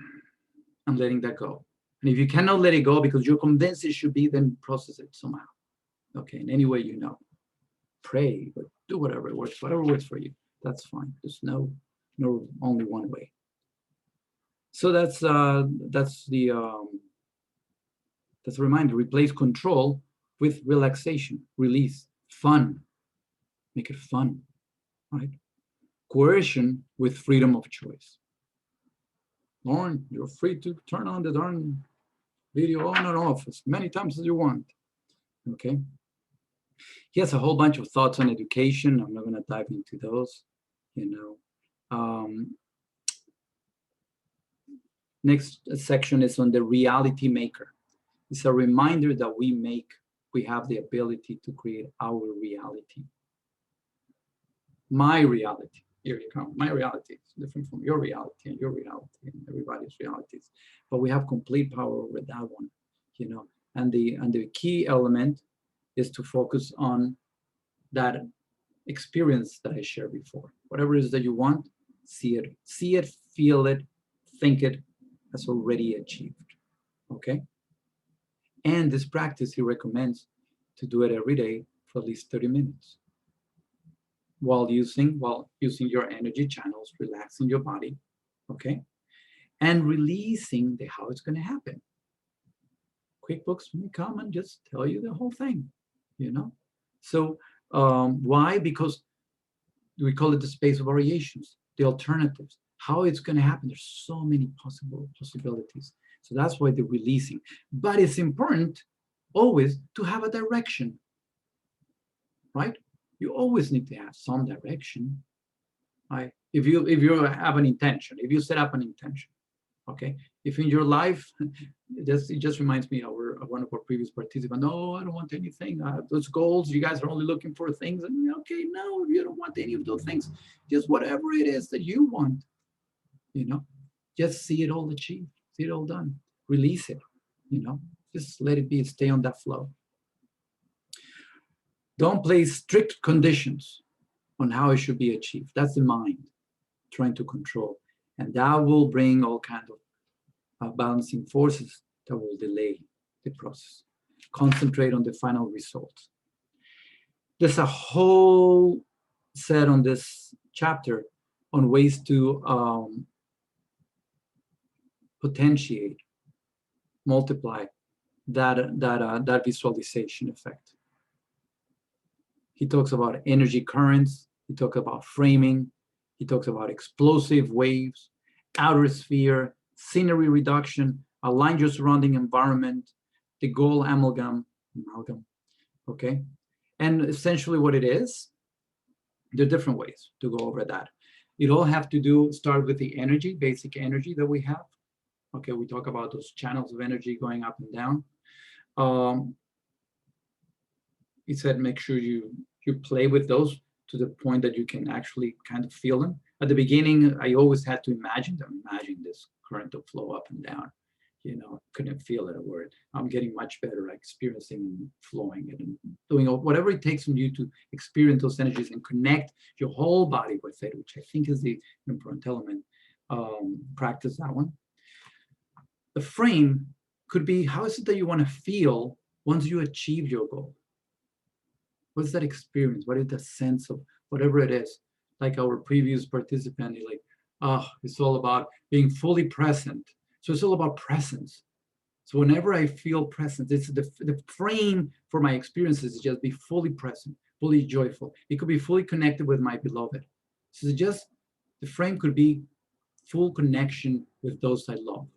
letting that go. And if you cannot let it go because you're convinced it should be, then process it somehow. Okay, in any way you know. Pray, but do whatever works for you. That's fine. There's no only one way. So that's a reminder. Replace control with relaxation, release, fun. Make it fun, right? Coercion with freedom of choice. Lauren, you're free to turn on the darn video on and off as many times as you want. Okay. He has a whole bunch of thoughts on education. I'm not going to dive into those, you know. Next section is on the reality maker. It's a reminder that we have the ability to create our reality. My reality, here you come. My reality is different from your reality and your reality and everybody's realities. But we have complete power over that one, you know. And the key element is to focus on that experience that I shared before. Whatever it is that you want, see it, feel it, think it as already achieved, okay? And this practice, he recommends to do it every day for at least 30 minutes while using your energy channels, relaxing your body, okay? And releasing how it's gonna happen. QuickBooks may come and just tell you the whole thing, you know? So why? Because we call it the space of variations, the alternatives, how it's gonna happen. There's so many possibilities. So that's why they're releasing. But it's important always to have a direction, right? You always need to have some direction, right? If you have an intention, if you set up an intention, okay? If in your life, it just reminds me of one of our previous participants, no, I don't want anything. Those goals, you guys are only looking for things. And okay, no, you don't want any of those things. Just whatever it is that you want, you know, just see it all achieved, see it all done, release it, you know, just let it be, stay on that flow. Don't place strict conditions on how it should be achieved. That's the mind trying to control. And that will bring all kinds of balancing forces that will delay the process. Concentrate on the final result. There's a whole set on this chapter on ways to potentiate, multiply that visualization effect. He talks about energy currents. He talks about framing. He talks about explosive waves, outer sphere, scenery reduction, align your surrounding environment, the goal amalgam, okay? And essentially what it is, there are different ways to go over that. It all have to start with the energy, basic energy that we have. Okay, we talk about those channels of energy going up and down. He said, make sure you play with those to the point that you can actually kind of feel them. At the beginning, I always had to imagine this current of flow up and down. couldn't feel it a word. I'm getting much better at experiencing and flowing it and doing whatever it takes from you to experience those energies and connect your whole body with it, which I think is the important element. Practice that one. The frame could be, how is it that you want to feel once you achieve your goal? What's that experience? What is the sense of whatever it is? Like our previous participant, like, it's all about being fully present. So it's all about presence. So whenever I feel presence, it's the frame for my experiences is just be fully present, fully joyful. It could be fully connected with my beloved. So just the frame could be full connection with those I love.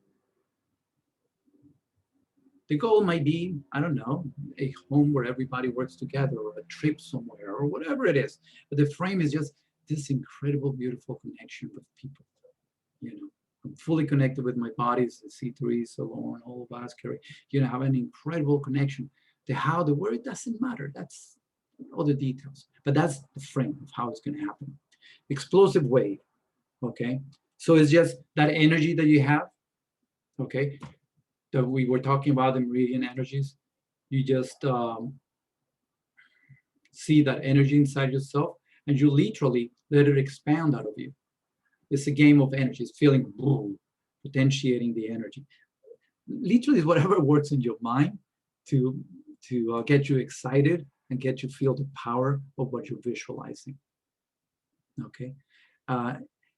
The goal might be, I don't know, a home where everybody works together, or a trip somewhere, or whatever it is. But the frame is just this incredible, beautiful connection with people. I'm fully connected with my bodies, the C3, so on, all of us carry, have an incredible connection. The where, it doesn't matter. That's all the details. But that's the frame of how it's going to happen. Explosive wave, okay? So it's just that energy that you have, okay? That we were talking about, the meridian energies. You just see that energy inside yourself, and you literally let it expand out of you. It's a game of energy. It's feeling, boom, potentiating the energy. Literally, whatever works in your mind to get you excited and get you feel the power of what you're visualizing. Okay,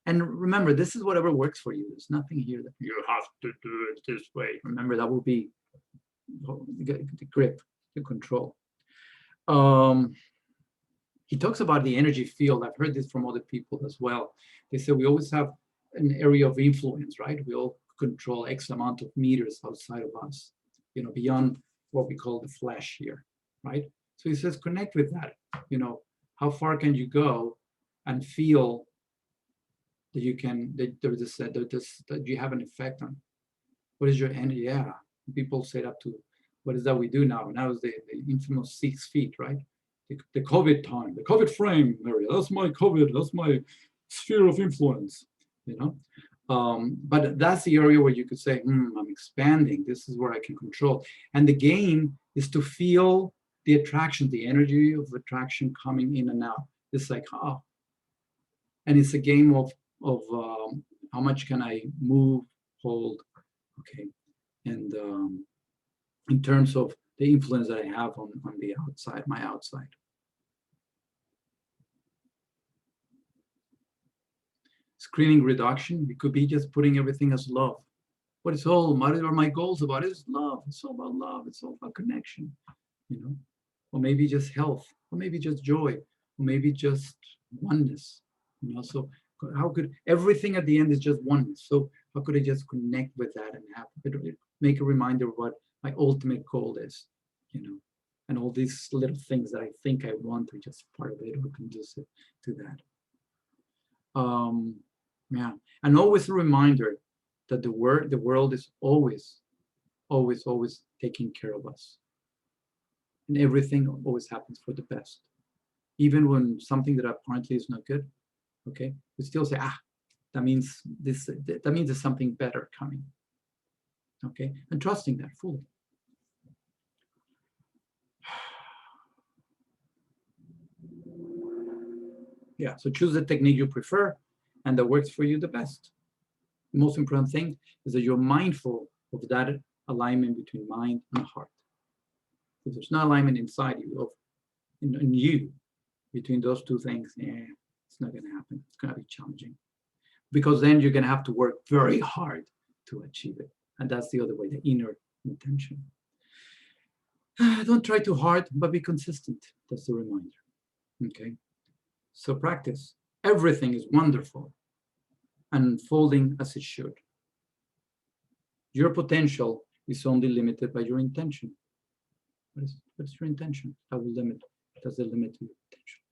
and remember, this is whatever works for you. There's nothing here that you have to do it this way. Remember, that will be the grip, the control. He talks about the energy field. I've heard this from other people as well. They say we always have an area of influence, right? We all control X amount of meters outside of us, beyond what we call the flesh here, right? So he says, connect with that. How far can you go and feel that you can, that you have an effect on? What is your energy? Yeah, people say up to, what is that we do now? Now is the infamous 6 feet, right? The COVID time, the COVID frame area. That's my COVID. That's my sphere of influence. But that's the area where you could say, I'm expanding. This is where I can control. And the game is to feel the attraction, the energy of attraction coming in and out. It's like, and it's a game of how much can I move, hold, okay, and in terms of the influence that I have on the outside, my outside. Screening reduction, it could be just putting everything as love. What are my goals about? It's love. It's all about love. It's all about connection, or maybe just health, or maybe just joy, or maybe just oneness, So how could everything at the end is just oneness? So how could I just connect with that and make a reminder of what my ultimate goal is, and all these little things that I think I want are just part of it or conducive to that. And always a reminder that the world is always taking care of us. And everything always happens for the best. Even when something that apparently is not good, okay, we still say, that means there's something better coming. Okay, and trusting that fully. Yeah, so choose the technique you prefer and that works for you the best. The most important thing is that you're mindful of that alignment between mind and heart. If there's no alignment inside you, in you, between those two things, it's not going to happen. It's going to be challenging. Because then you're going to have to work very hard to achieve it. And that's the other way, the inner intention. Don't try too hard, but be consistent. That's the reminder. Okay. So practice. Everything is wonderful and unfolding as it should. Your potential is only limited by your intention. What's your intention? Does it limit your potential?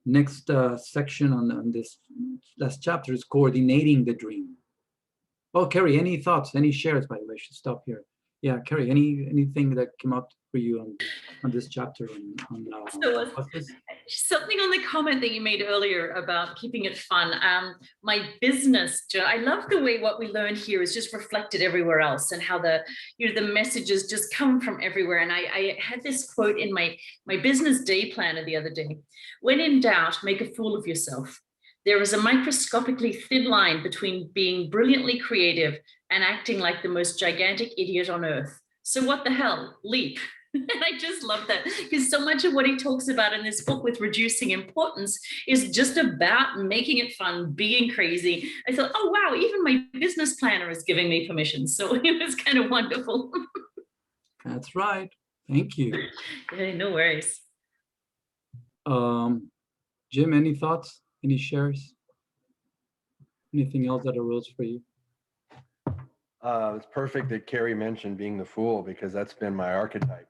Next section on this last chapter is coordinating the dream. Oh, Carrie, any thoughts, any shares, by the way? I should stop here. Yeah, Carrie, anything that came up for you on this chapter on So what's this? something on the comment that you made earlier about keeping it fun. My business, I love the way what we learned here is just reflected everywhere else, and how the messages just come from everywhere. And I had this quote in my business day planner the other day: when in doubt, make a fool of yourself. There is a microscopically thin line between being brilliantly creative and acting like the most gigantic idiot on earth. So what the hell? Leap. And I just love that, because so much of what he talks about in this book with reducing importance is just about making it fun, being crazy. I thought, oh, wow, even my business planner is giving me permission. So it was kind of wonderful. That's right. Thank you. Yeah, no worries. Jim, any thoughts? Any shares? Anything else that arose for you? It's perfect that Carrie mentioned being the fool, because that's been my archetype.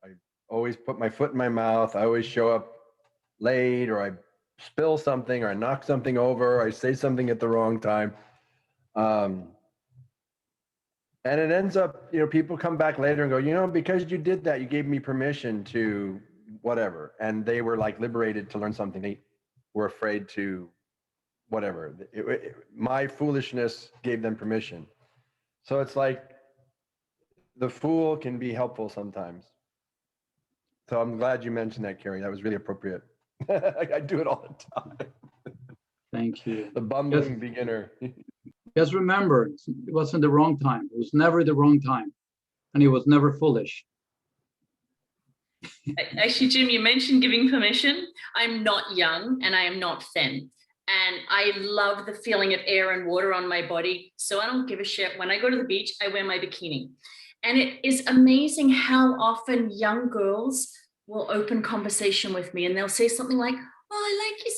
I always put my foot in my mouth. I always show up late, or I spill something, or I knock something over, or I say something at the wrong time. And it ends up, people come back later and go, because you did that, you gave me permission to whatever. And they were like liberated to learn something. They were afraid to whatever. My foolishness gave them permission. So it's like the fool can be helpful sometimes. So I'm glad you mentioned that, Carrie. That was really appropriate. I do it all the time. Thank you. The bumbling beginner. Just remember, it wasn't the wrong time. It was never the wrong time. And it was never foolish. Actually, Jim, you mentioned giving permission. I'm not young and I am not thin. And I love the feeling of air and water on my body. So I don't give a shit. When I go to the beach, I wear my bikini. And it is amazing how often young girls will open conversation with me, and they'll say something like, oh, I like your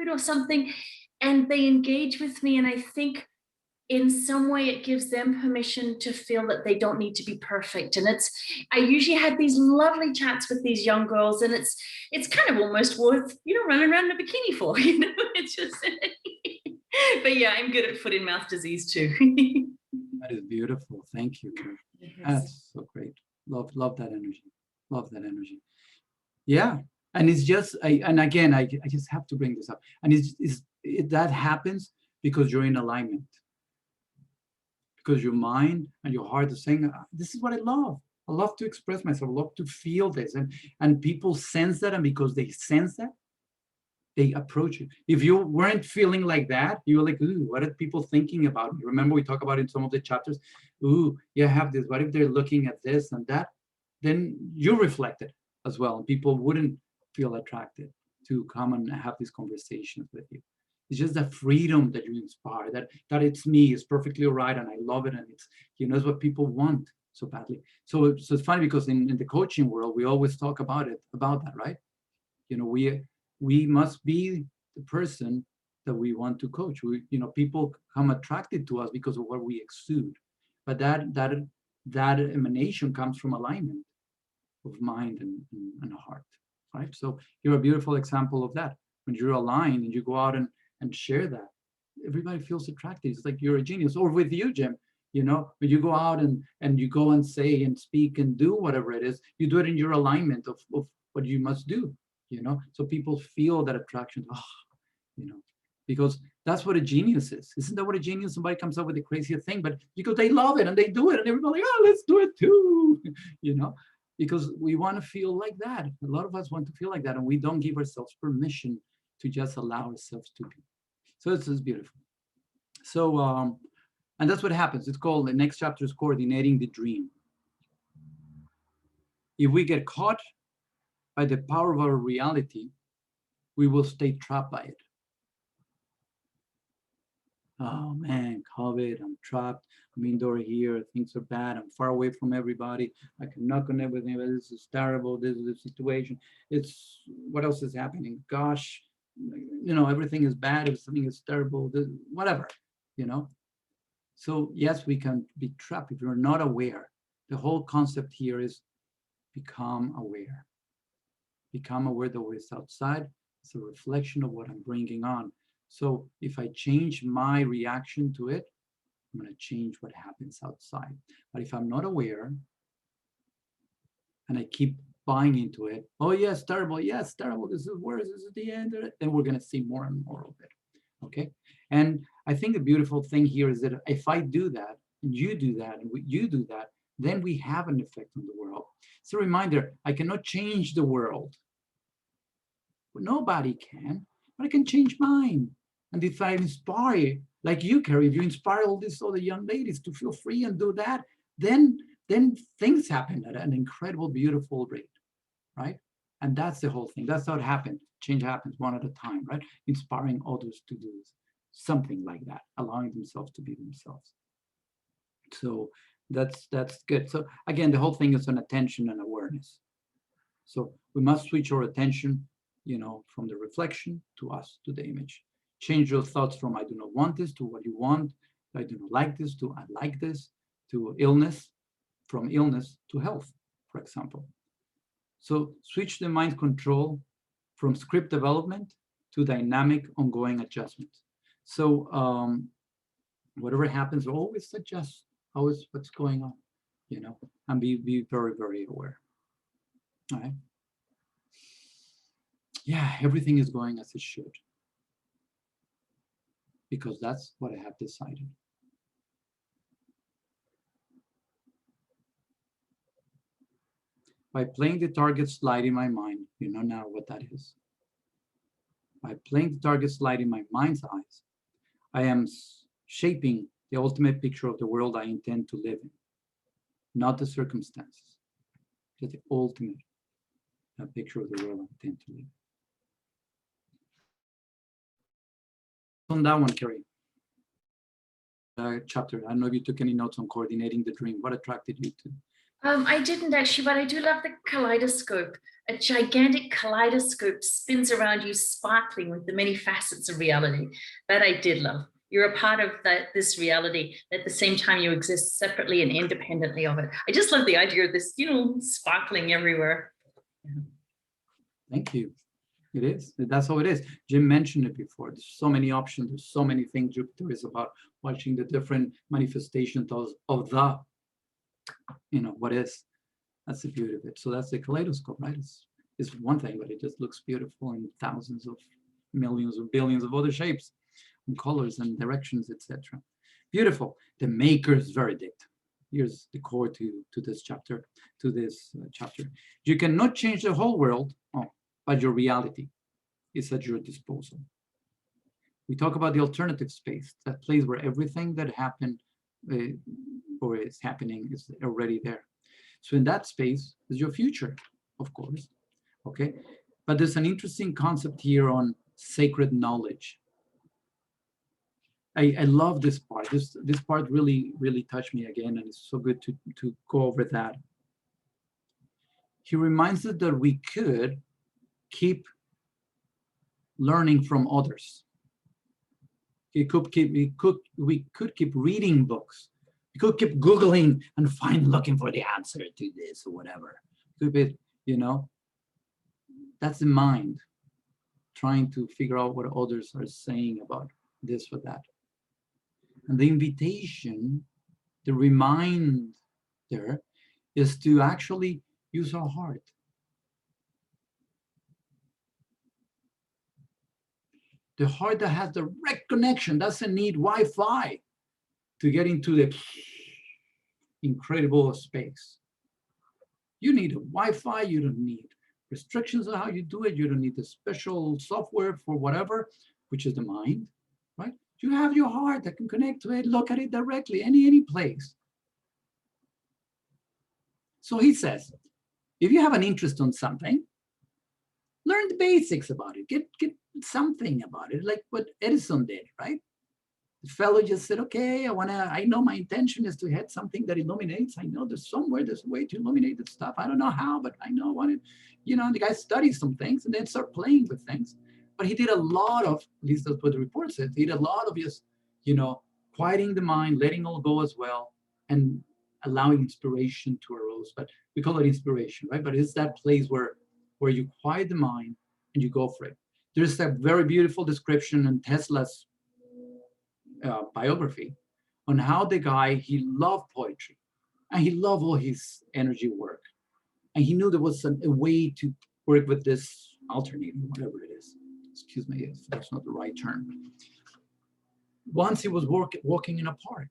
swimsuit or something. And they engage with me. And I think in some way it gives them permission to feel that they don't need to be perfect. And I usually had these lovely chats with these young girls, and it's kind of almost worth, running around in a bikini for, it's just, but yeah, I'm good at foot and mouth disease too. That is beautiful. Thank you. Yes. That's so great. Love that energy. Love that energy. Yeah. And it's just, and again, I just have to bring this up. And that happens because you're in alignment. Because your mind and your heart is saying, this is what I love. I love to express myself. I love to feel this. And people sense that. And because they sense that, they approach it. If you weren't feeling like that, you were like, ooh, what are people thinking about me? Remember, we talk about in some of the chapters, ooh, you have this. What if they're looking at this and that? Then you reflect it as well. And people wouldn't feel attracted to come and have these conversations with you. It's just the freedom that you inspire, that it's me, it's perfectly all right, and I love it, and it's what people want so badly. So it's funny because in the coaching world, we always talk about that, right? We must be the person that we want to coach. People come attracted to us because of what we exude, but that emanation comes from alignment of mind and heart, right? So you're a beautiful example of that. When you're aligned and you go out and share that, everybody feels attracted. It's like you're a genius. Or with you, Jim, when you go out and you go and say and speak and do whatever it is, you do it in your alignment of what you must do, so people feel that attraction, because that's what a genius is. Isn't that what a genius? Somebody comes up with the craziest thing, but because they love it and they do it, and everybody, let's do it too, because we want to feel like that. A lot of us want to feel like that, and we don't give ourselves permission to just allow ourselves to be. So this is beautiful. So, and that's what happens. It's called, the next chapter is coordinating the dream. If we get caught by the power of our reality, we will stay trapped by it. Oh man, COVID, I'm trapped. I'm indoor here. Things are bad. I'm far away from everybody. I cannot connect with anybody. This is terrible. This is the situation. It's what else is happening? Gosh, everything is bad. If something is terrible, whatever, So yes, we can be trapped if you're not aware. The whole concept here is become aware. Become aware that what is outside is a reflection of what I'm bringing on. So if I change my reaction to it, I'm going to change what happens outside. But if I'm not aware, and I keep buying into it. Oh, yes, terrible. Yes, terrible. This is worse. This is the end. Then we're going to see more and more of it. Okay. And I think the beautiful thing here is that if I do that, and you do that, and you do that, then we have an effect on the world. It's a reminder, I cannot change the world. Nobody can, but I can change mine. And if I inspire, like you, Carrie, if you inspire all these other young ladies to feel free and do that, then things happen at an incredible, beautiful rate, right? And that's the whole thing. That's how it happened. Change happens one at a time, right? Inspiring others to do something like that, allowing themselves to be themselves. So that's good. So again, the whole thing is on attention and awareness. So we must switch our attention, from the reflection to us, to the image. Change your thoughts from I do not want this to what you want. I do not like this to I like this, to illness, from illness to health, for example. So switch the mind control from script development to dynamic ongoing adjustment. So whatever happens, always adjust. Always what's going on, and be very, very aware. All right. Yeah, everything is going as it should, because that's what I have decided. By playing the target slide in my mind, you know now what that is. By playing the target slide in my mind's eyes, I am shaping the ultimate picture of the world I intend to live in, not the circumstances, just the ultimate picture of the world I intend to live in. On that one, Carrie, chapter, I don't know if you took any notes on coordinating the dream. What attracted you to? I didn't actually, but I do love the kaleidoscope. A gigantic kaleidoscope spins around you, sparkling with the many facets of reality. That I did love. You're a part of this reality. At the same time, you exist separately and independently of it. I just love the idea of this, sparkling everywhere. Thank you. It is. That's how it is. Jim mentioned it before. There's so many options. There's so many things. Jupiter is about watching the different manifestations of the, what is. That's the beauty of it. So that's the kaleidoscope, right? It's one thing, but it just looks beautiful in thousands of millions or billions of other shapes and colors and directions, etc. Beautiful. The maker's verdict. Here's the core to this chapter. You cannot change the whole world, but your reality is at your disposal. We talk about the alternative space, that place where everything that happened or is happening is already there. So in that space is your future, of course, okay? But there's an interesting concept here on sacred knowledge. I love this part. This part really, really touched me again, and it's so good to go over that. He reminds us that we could keep learning from others. We could keep reading books. We could keep Googling and looking for the answer to this or whatever. Could be, that's the mind trying to figure out what others are saying about this or that. And the invitation, the reminder, is to actually use our heart. The heart that has direct connection doesn't need Wi-Fi to get into the incredible space. You need a Wi-Fi, you don't need restrictions on how you do it, you don't need the special software for whatever, which is the mind, right? You have your heart that can connect to it, look at it directly, any place. So he says, if you have an interest on something, learn the basics about it, get something about it, like what Edison did, right? The fellow just said, okay, I know my intention is to have something that illuminates. I know there's a way to illuminate the stuff. I don't know how, but I know I want it. The guy studied some things and then start playing with things. But he did a lot of, at least that's what the report says, he did a lot of just, quieting the mind, letting all go as well, and allowing inspiration to arise. But we call it inspiration, right? But it's that place where you quiet the mind and you go for it. There's a very beautiful description in Tesla's biography on how the guy, he loved poetry and he loved all his energy work. And he knew there was a way to work with this alternating, whatever it is. Excuse me, if that's not the right term. Once he was walking in a park,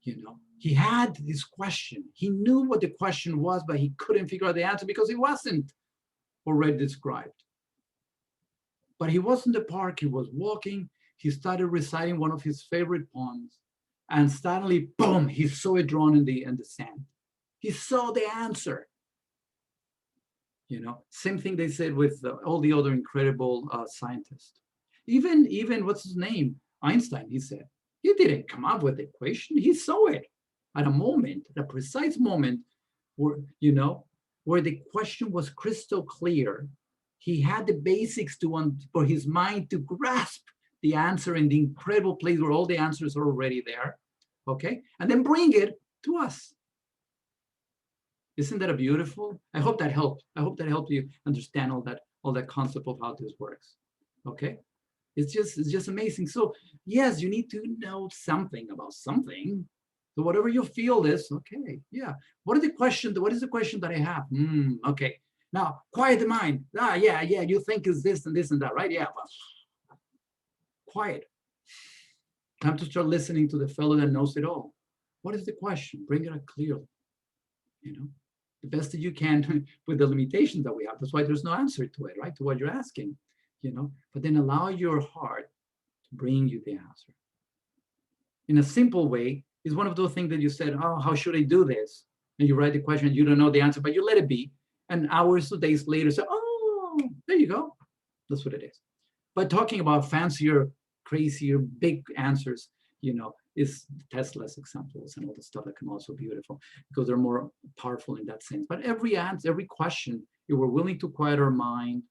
he had this question. He knew what the question was, but he couldn't figure out the answer because it wasn't already described. But he was in the park, he was walking, he started reciting one of his favorite poems, and suddenly, boom, he saw it drawn in the sand. He saw the answer. Same thing they said with all the other incredible scientists. Even what's his name? Einstein, he said. He didn't come up with the equation, he saw it at a moment, at a precise moment where, where the question was crystal clear. He had the basics for his mind to grasp the answer in the incredible place where all the answers are already there, okay? And then bring it to us. Isn't that a beautiful? I hope that helped. I hope that helped you understand all that concept of how this works, okay? It's just amazing. So yes, you need to know something about something. So whatever your field is, okay, yeah. What is the question that I have? Okay. Now, quiet the mind. Yeah, you think is this and this and that, right? Yeah, well, quiet. Time to start listening to the fellow that knows it all. What is the question? Bring it up clearly, the best that you can with the limitations that we have. That's why there's no answer to it, right? To what you're asking, but then allow your heart to bring you the answer. In a simple way, is one of those things that you said, oh, how should I do this? And you write the question, you don't know the answer, but you let it be. And hours or days later, say, oh, there you go. That's what it is. But talking about fancier, crazier, big answers, is Tesla's examples and all the stuff that can also be beautiful because they're more powerful in that sense. But every answer, every question, if we're willing to quiet our mind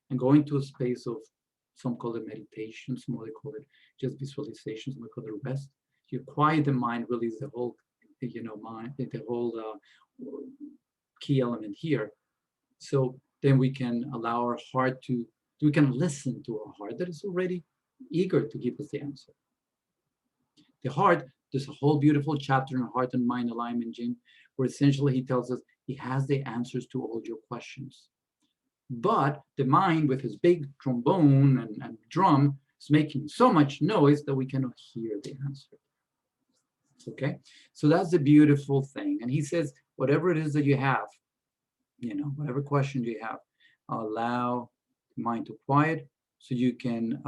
and go into a space of, some call it meditation, some other call it just visualization, some call it rest. You quiet the mind, release the whole, mind, the whole key element here. So then we can allow our heart we can listen to our heart that is already eager to give us the answer. The heart, there's a whole beautiful chapter in Heart and Mind Alignment, Jim, where essentially he tells us he has the answers to all your questions. But the mind with his big trombone and drum is making so much noise that we cannot hear the answer. Okay, so that's the beautiful thing. And he says, whatever it is that you have, whatever question you have, allow the mind to quiet so you can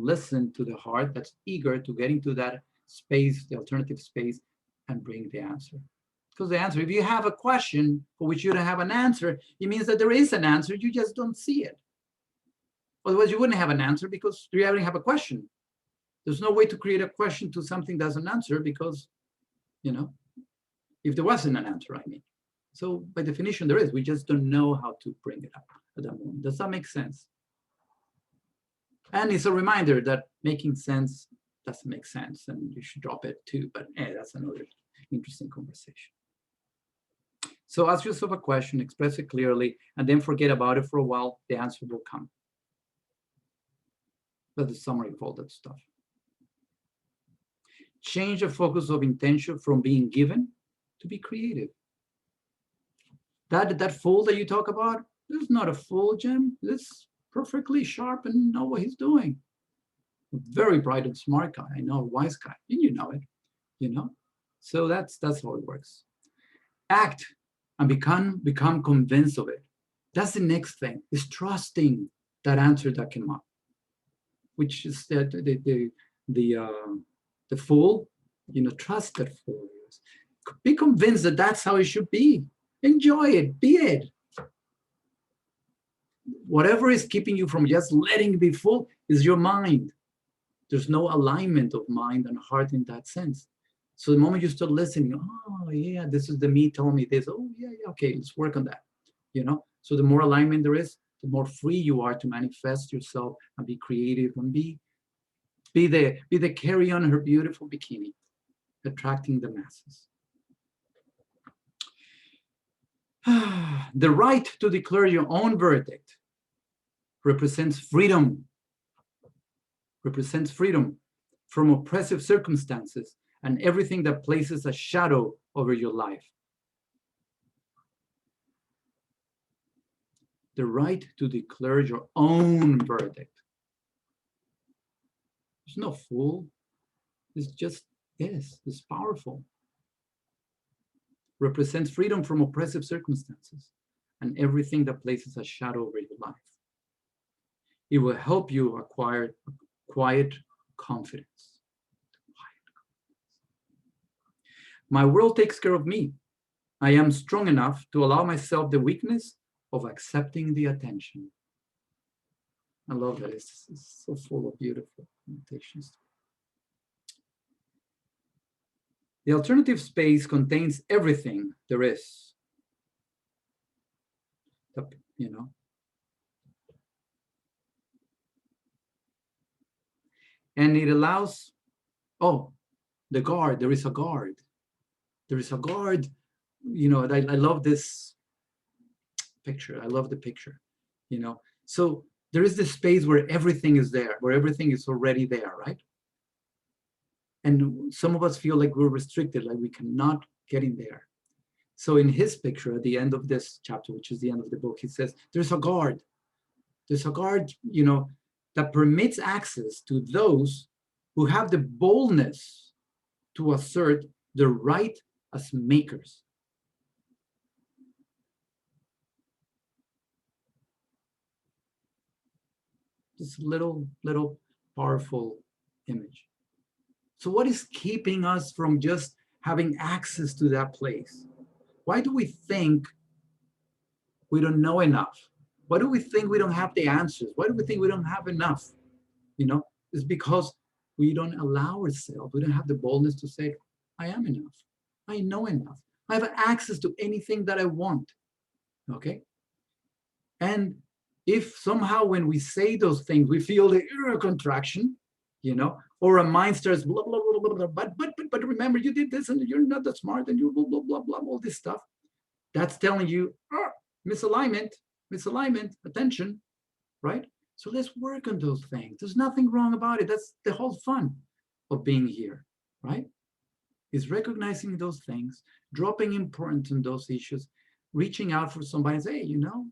listen to the heart that's eager to get into that space, the alternative space, and bring the answer. Because the answer, if you have a question for which you don't have an answer, it means that there is an answer, you just don't see it. Otherwise, you wouldn't have an answer because you already have a question. There's no way to create a question to something that's an answer because, if there wasn't an answer, I mean. So by definition, there is. We just don't know how to bring it up at that moment. Does that make sense? And it's a reminder that making sense doesn't make sense and you should drop it too. But that's another interesting conversation. So ask yourself a question, express it clearly, and then forget about it for a while. The answer will come. That's the summary of all that stuff. Change the focus of intention from being given to be creative. That fool that you talk about, this is not a fool, Jim. This is perfectly sharp and know what he's doing. A very bright and smart guy. I know, a wise guy. And you know it, So that's how it works. Act and become convinced of it. That's the next thing, is trusting that answer that came up, which is the fool, trust that fool. Be convinced that that's how it should be. Enjoy it, be it. Whatever is keeping you from just letting it be full is your mind. There's no alignment of mind and heart in that sense. So the moment you start listening, oh yeah, this is the me telling me this. Oh yeah, okay, let's work on that. So the more alignment there is, the more free you are to manifest yourself and be creative and be the carry on her beautiful bikini, attracting the masses. The right to declare your own verdict represents freedom from oppressive circumstances and everything that places a shadow over your life. the right to declare your own verdict. There's no fool. It's just is. It's powerful. Represents freedom from oppressive circumstances and everything that places a shadow over your life. It will help you acquire quiet confidence. My world takes care of me. I am strong enough to allow myself the weakness of accepting the attention. I love that. It's so full of beautiful meditations. The alternative space contains everything there is. You know. And it allows, the guard, there is a guard. There is a guard, you know, I love this picture. I love the picture, you know. So there is this space where everything is there, where everything is already there, right? And some of us feel like we're restricted, like we cannot get in there. So in his picture, at the end of this chapter, which is the end of the book, he says, there's a guard. There's a guard, you know, that permits access to those who have the boldness to assert their right as makers. This little powerful image. So what is keeping us from just having access to that place? Why do we think we don't know enough? Why do we think we don't have the answers? Why do we think we don't have enough? You know, it's because we don't allow ourselves, we don't have the boldness to say, I am enough. I know enough. I have access to anything that I want. Okay? And if somehow when we say those things, we feel the inner contraction, you know, or our mind starts blah, blah, blah, blah, blah, but remember you did this and you're not that smart and you blah, blah, blah, blah, all this stuff. That's telling you, misalignment, attention, right? So let's work on those things. There's nothing wrong about it. That's the whole fun of being here, right? Is recognizing those things, dropping importance on those issues, reaching out for somebody and say, hey, you know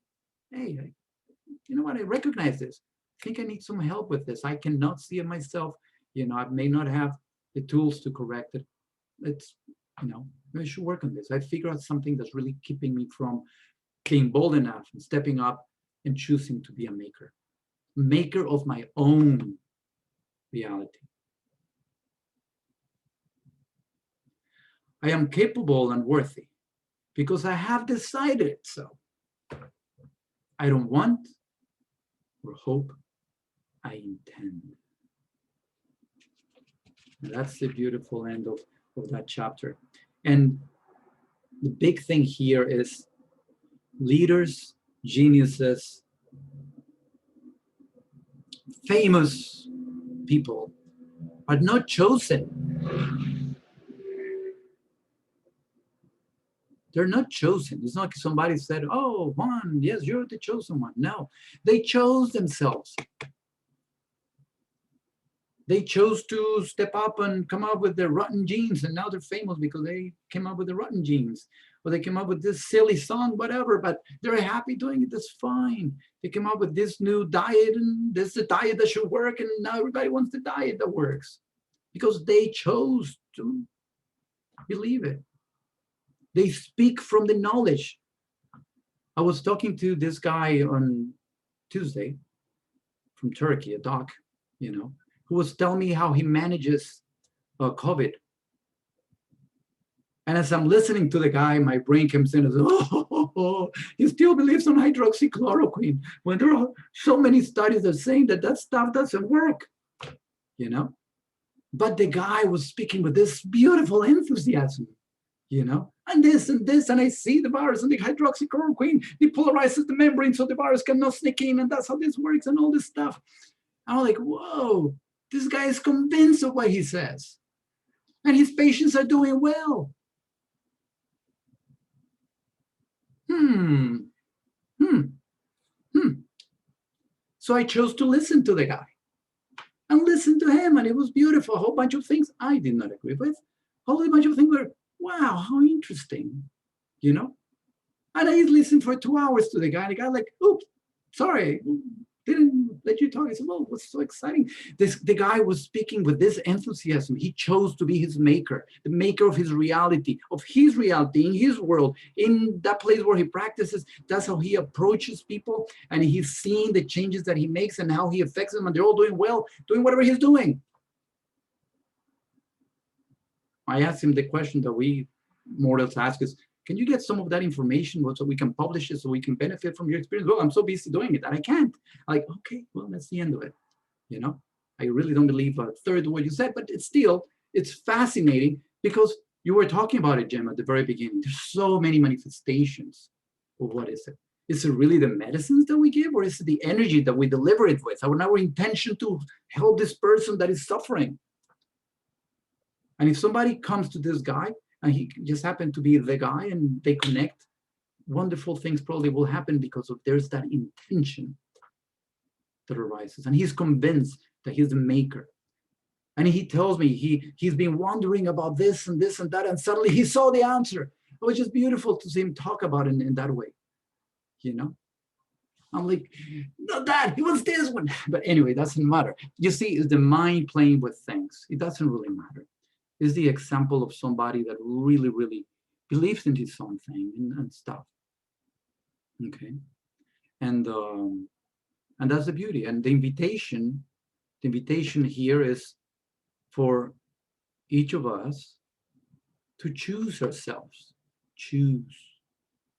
what, I recognize this. I think I need some help with this. I cannot see it myself. You know, I may not have the tools to correct it. It's, you know, I should work on this. I figure out something that's really keeping me from being bold enough and stepping up and choosing to be a maker of my own reality. I am capable and worthy because I have decided so. I don't want or hope, I intend. And that's the beautiful end of that chapter. And the big thing here is leaders, geniuses, famous people are not chosen. They're not chosen. It's not like somebody said, oh, Juan, yes, you're the chosen one. No, they chose themselves. They chose to step up and come up with their rotten genes, and now they're famous because they came up with the rotten genes. Or they came up with this silly song, whatever, but they're happy doing it, that's fine. They came up with this new diet, and this is a diet that should work, and now everybody wants the diet that works. Because they chose to believe it. They speak from the knowledge. I was talking to this guy on Tuesday from Turkey, a doc, you know, who was telling me how he manages COVID. And as I'm listening to the guy, my brain comes in and says, he still believes on hydroxychloroquine when there are so many studies that are saying that that stuff doesn't work, you know? But the guy was speaking with this beautiful enthusiasm, you know, and this, and I see the virus and the hydroxychloroquine depolarizes the membrane so the virus cannot sneak in, and that's how this works and all this stuff. I'm like, whoa, this guy is convinced of what he says. And his patients are doing well. So I chose to listen to the guy and listen to him, and it was beautiful. A whole bunch of things I did not agree with. A whole bunch of things were, wow, how interesting, you know? And I listened for 2 hours to the guy, and the guy like, oops, sorry, didn't let you talk. I said, well, what's so exciting? The guy was speaking with this enthusiasm. He chose to be his maker, the maker of his reality, in his world, in that place where he practices. That's how he approaches people. And he's seeing the changes that he makes and how he affects them. And they're all doing well, doing whatever he's doing. I asked him the question that we mortals ask is, can you get some of that information so we can publish it, so we can benefit from your experience? Well, I'm so busy doing it that I can't. Like, okay, well, that's the end of it. I really don't believe a third of what you said, but it's fascinating because you were talking about it, Jim, at the very beginning. There's so many manifestations. Well, what is it? Is it really the medicines that we give, or is it the energy that we deliver it with? Our intention to help this person that is suffering. And if somebody comes to this guy and he just happened to be the guy and they connect, wonderful things probably will happen because there's that intention that arises. And he's convinced that he's the maker. And he tells me he's been wondering about this and this and that, and suddenly he saw the answer. It was just beautiful to see him talk about it in that way. I'm like, not that, it was this one. But anyway, doesn't matter. You see, it's the mind playing with things. It doesn't really matter. Is the example of somebody that really, really believes in his own thing and stuff. Okay. And that's the beauty. And the invitation here is for each of us to choose ourselves. Choose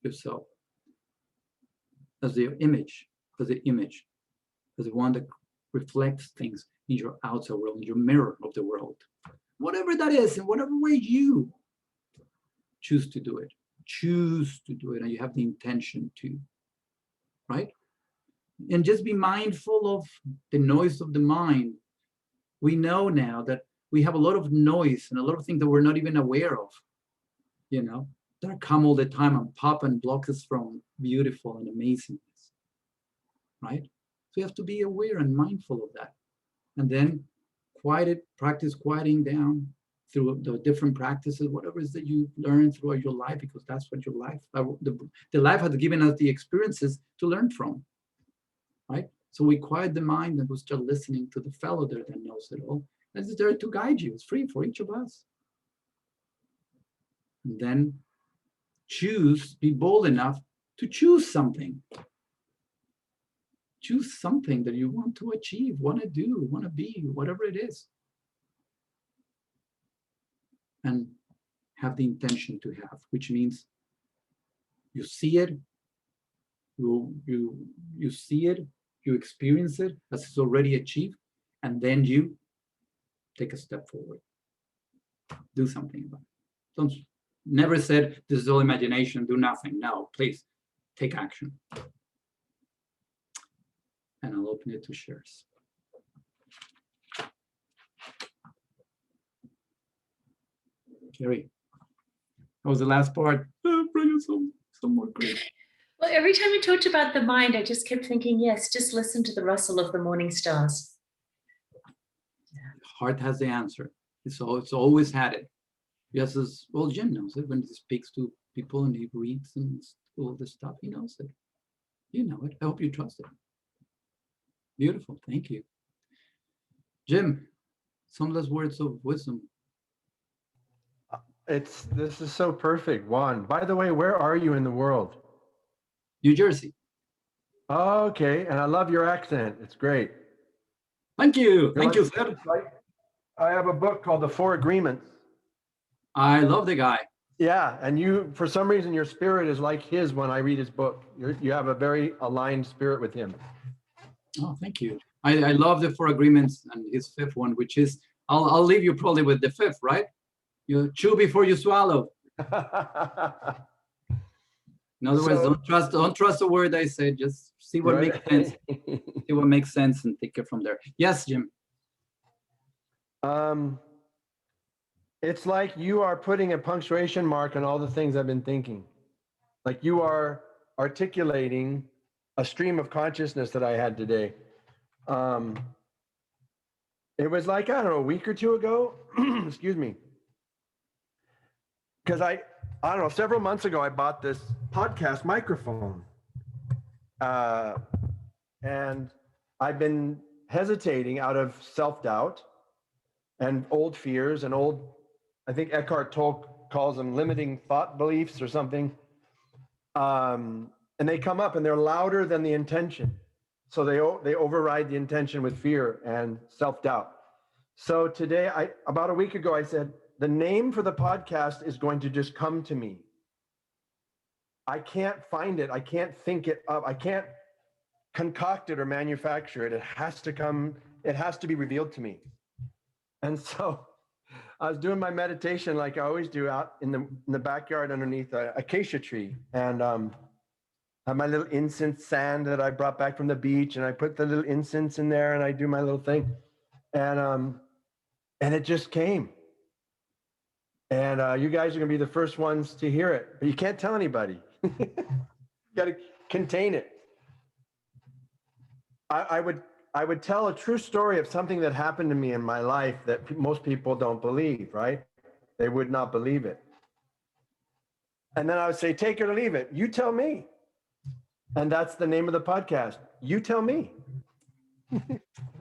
yourself as the image, as the one that reflects things in your outside world, in your mirror of the world. Whatever that is, in whatever way you choose to do it, and you have the intention to, right? And just be mindful of the noise of the mind. We know now that we have a lot of noise and a lot of things that we're not even aware of, that come all the time and pop and block us from beautiful and amazingness, right? So you have to be aware and mindful of that. And then practice quieting down through the different practices, whatever it is that you learn throughout your life, because that's what your life, the life has given us the experiences to learn from, right? So we quiet the mind and we start listening to the fellow there that knows it all. And it's there to guide you. It's free for each of us. And then be bold enough to choose something. Choose something that you want to achieve, want to do, want to be, whatever it is. And have the intention to have, which means you see it, you see it, you experience it as it's already achieved, and then you take a step forward. Do something about it. Don't never said this is all imagination, do nothing. No, please take action. And I'll open it to shares. Carrie, that was the last part. Bring us some more great. Well, every time you talked about the mind, I just kept thinking, yes, just listen to the rustle of the morning stars. Heart has the answer. It's always had it. Yes, as well, Jim knows it when he speaks to people and he reads and all this stuff. He knows it. You know it. I hope you trust it. Beautiful. Thank you. Jim, some last words of wisdom. This is so perfect, Juan. By the way, where are you in the world? New Jersey. Okay, and I love your accent. It's great. Thank you. Thank you, sir. I have a book called The Four Agreements. I love the guy. Yeah, and you, for some reason, your spirit is like his when I read his book. You have a very aligned spirit with him. Oh, thank you. I love the Four Agreements and his fifth one, which is, I'll leave you probably with the fifth, right? You chew before you swallow. In other words, don't trust a word I say. Just see what makes sense. See what makes sense and take it from there. Yes, Jim. It's like you are putting a punctuation mark on all the things I've been thinking. Like you are articulating a stream of consciousness that I had today. It was like, I don't know, a week or two ago, excuse me. Because I don't know, several months ago, I bought this podcast microphone. And I've been hesitating out of self-doubt and old fears and old, I think Eckhart Tolle calls them limiting thought beliefs or something. And they come up and they're louder than the intention. So they override the intention with fear and self-doubt. So today, about a week ago, I said, the name for the podcast is going to just come to me. I can't find it. I can't think it up. I can't concoct it or manufacture it. It has to come. It has to be revealed to me. And so I was doing my meditation like I always do out in the backyard underneath an acacia tree. And I have my little incense sand that I brought back from the beach. And I put the little incense in there and I do my little thing. And it just came. And you guys are going to be the first ones to hear it. But you can't tell anybody. You got to contain it. I would tell a true story of something that happened to me in my life that most people don't believe, right? They would not believe it. And then I would say, take it or leave it. You tell me. And that's the name of the podcast. You tell me.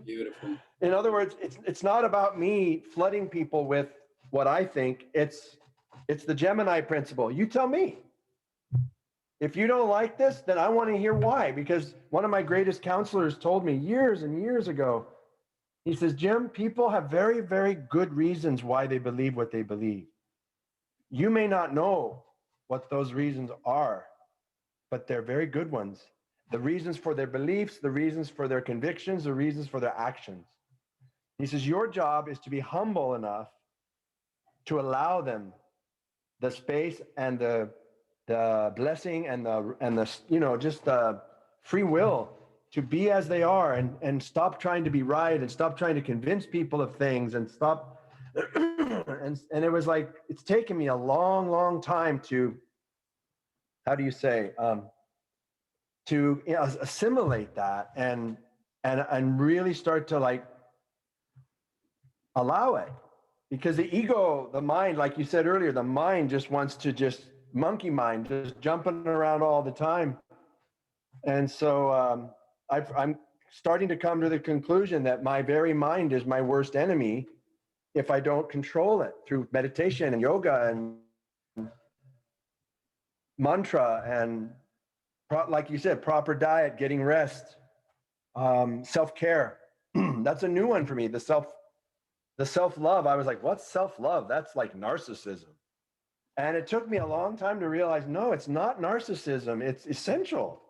Beautiful. In other words, it's not about me flooding people with what I think. It's the Gemini principle. You tell me. If you don't like this, then I want to hear why. Because one of my greatest counselors told me years and years ago, he says, Jim, people have very, very good reasons why they believe what they believe. You may not know what those reasons are, but they're very good ones. The reasons for their beliefs, the reasons for their convictions, the reasons for their actions. He says, your job is to be humble enough to allow them the space and the blessing and the just the free will to be as they are, and stop trying to be right and stop trying to convince people of things and stop. and it was like, it's taken me a long, long time to, how do you say, to assimilate that and really start to like allow it. Because the ego, the mind, like you said earlier, the mind just wants to just monkey mind, just jumping around all the time. And so I'm starting to come to the conclusion that my very mind is my worst enemy if I don't control it through meditation and yoga and mantra and, like you said, proper diet, getting rest, self-care. That's a new one for me. The self-love. I was like, what's self-love? That's like narcissism. And it took me a long time to realize, no, it's not narcissism. It's essential.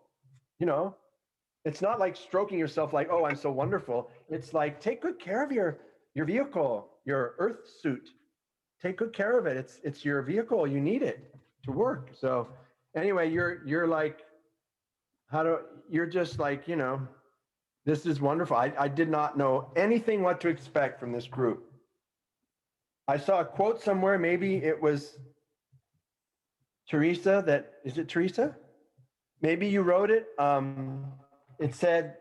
It's not like stroking yourself like, oh, I'm so wonderful. It's like, take good care of your vehicle, your earth suit. Take good care of it. It's your vehicle. You need it to work. So anyway, you're like, you're just like, this is wonderful. I did not know anything what to expect from this group. I saw a quote somewhere, maybe it was Teresa, is it Teresa? Maybe you wrote it. It said,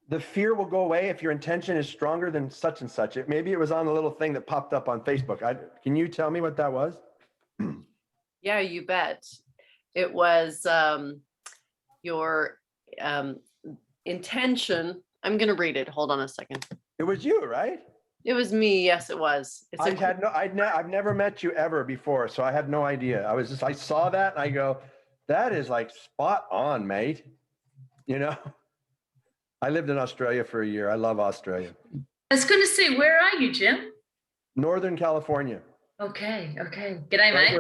the fear will go away if your intention is stronger than such and such. Maybe it was on a little thing that popped up on Facebook. Can you tell me what that was? Yeah, you bet. It was your intention. I'm going to read it. Hold on a second. It was you, right? It was me. Yes, it was. I've never met you ever before, so I had no idea. I saw that and I go, that is like spot on, mate. I lived in Australia for a year. I love Australia. I was going to say, where are you, Jim? Northern California. Okay. G'day, mate.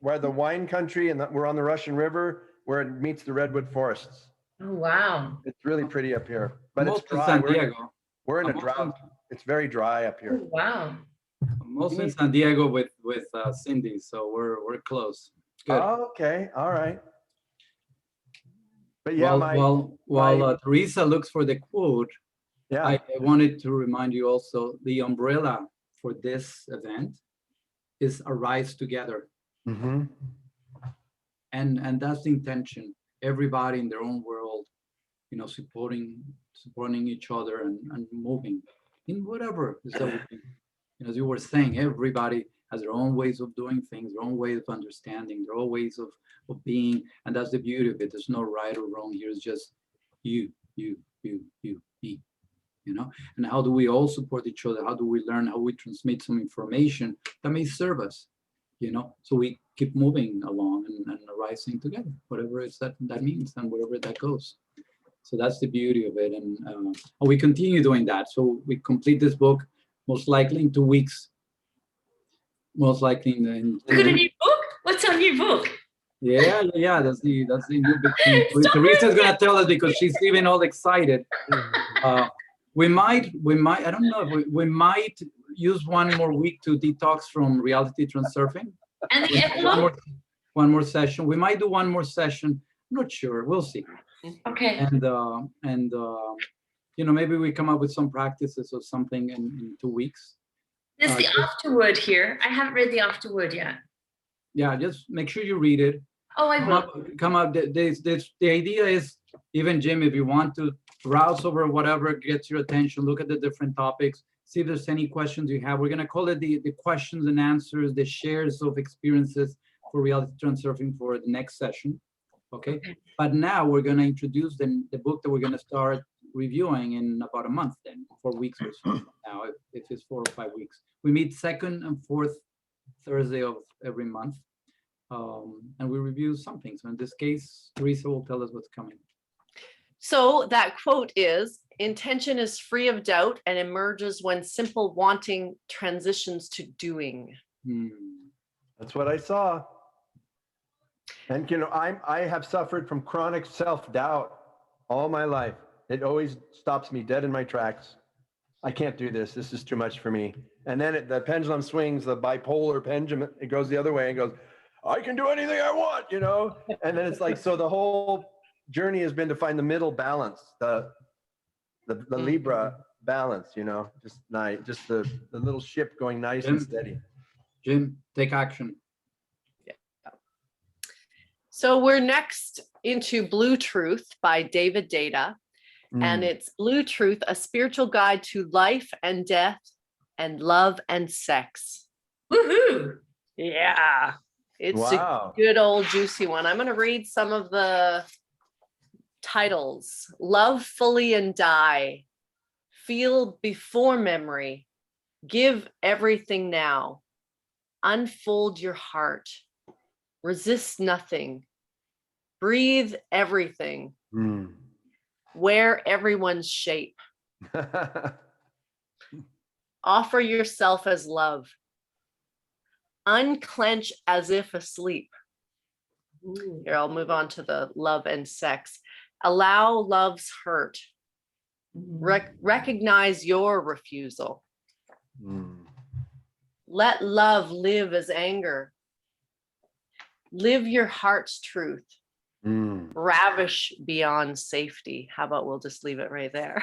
Where the wine country, and we're on the Russian River, where it meets the redwood forests. Oh, wow. It's really pretty up here, but Most it's dry. San Diego. We're in a drought. It's very dry up here. Oh, wow. I'm also in San Diego with Cindy, so we're close. Good. Oh, okay, all right. But yeah, while Teresa looks for the quote, yeah, I wanted to remind you also the umbrella for this event is Arise Together. Mm-hmm. And that's the intention. Everybody in their own world, supporting each other and moving in whatever is that we think. As you were saying, everybody has their own ways of doing things, their own way of understanding, their own ways of being, and that's the beauty of it. There's no right or wrong here. It's just you me, and how do we all support each other? How do we learn? How we transmit some information that may serve us, so we keep moving along and rising together, whatever it's that means and whatever that goes. So that's the beauty of it. And we continue doing that. So we complete this book most likely in 2 weeks. Most likely in Look at a new book. What's our new book? Yeah. That's the new big thing. Teresa's gonna tell us because she's even all excited. We might. I don't know. We might use one more week to detox from Reality Transurfing. And the epilogue. One more session. We might do one more session. I'm not sure. We'll see. Okay. And maybe we come up with some practices or something in 2 weeks. There's the afterword here. I haven't read the afterword yet. Yeah, just make sure you read it. Oh, I will. Come up. The idea is, even Jim, if you want to browse over whatever gets your attention, look at the different topics, see if there's any questions you have. We're going to call it the questions and answers, the shares of experiences for Reality Transurfing for the next session. Okay. But now we're going to introduce the book that we're going to start reviewing in about a month, then 4 weeks or so now, if it's 4 or 5 weeks. We meet second and fourth Thursday of every month, and we review something. So in this case, Teresa will tell us what's coming. So that quote is, intention is free of doubt and emerges when simple wanting transitions to doing. That's what I saw. And I have suffered from chronic self-doubt all my life. It always stops me dead in my tracks. I can't do this. This is too much for me. And then the pendulum swings, the bipolar pendulum, it goes the other way and goes, I can do anything I want, And then it's like, so the whole journey has been to find the middle balance, the Libra balance, just the little ship going nice and steady. Jim, take action. So we're next into Blue Truth by David Data. And it's Blue Truth, a spiritual guide to life and death and love and sex. Woohoo! Yeah. It's a good old juicy one. I'm going to read some of the titles. Love fully and die. Feel before memory. Give everything now. Unfold your heart. Resist nothing. Breathe everything. Wear everyone's shape. Offer yourself as love. Unclench as if asleep. Here, I'll move on to the love and sex. Allow love's hurt. Recognize your refusal. Let love live as anger. Live your heart's truth. Ravish beyond safety. How about we'll just leave it right there?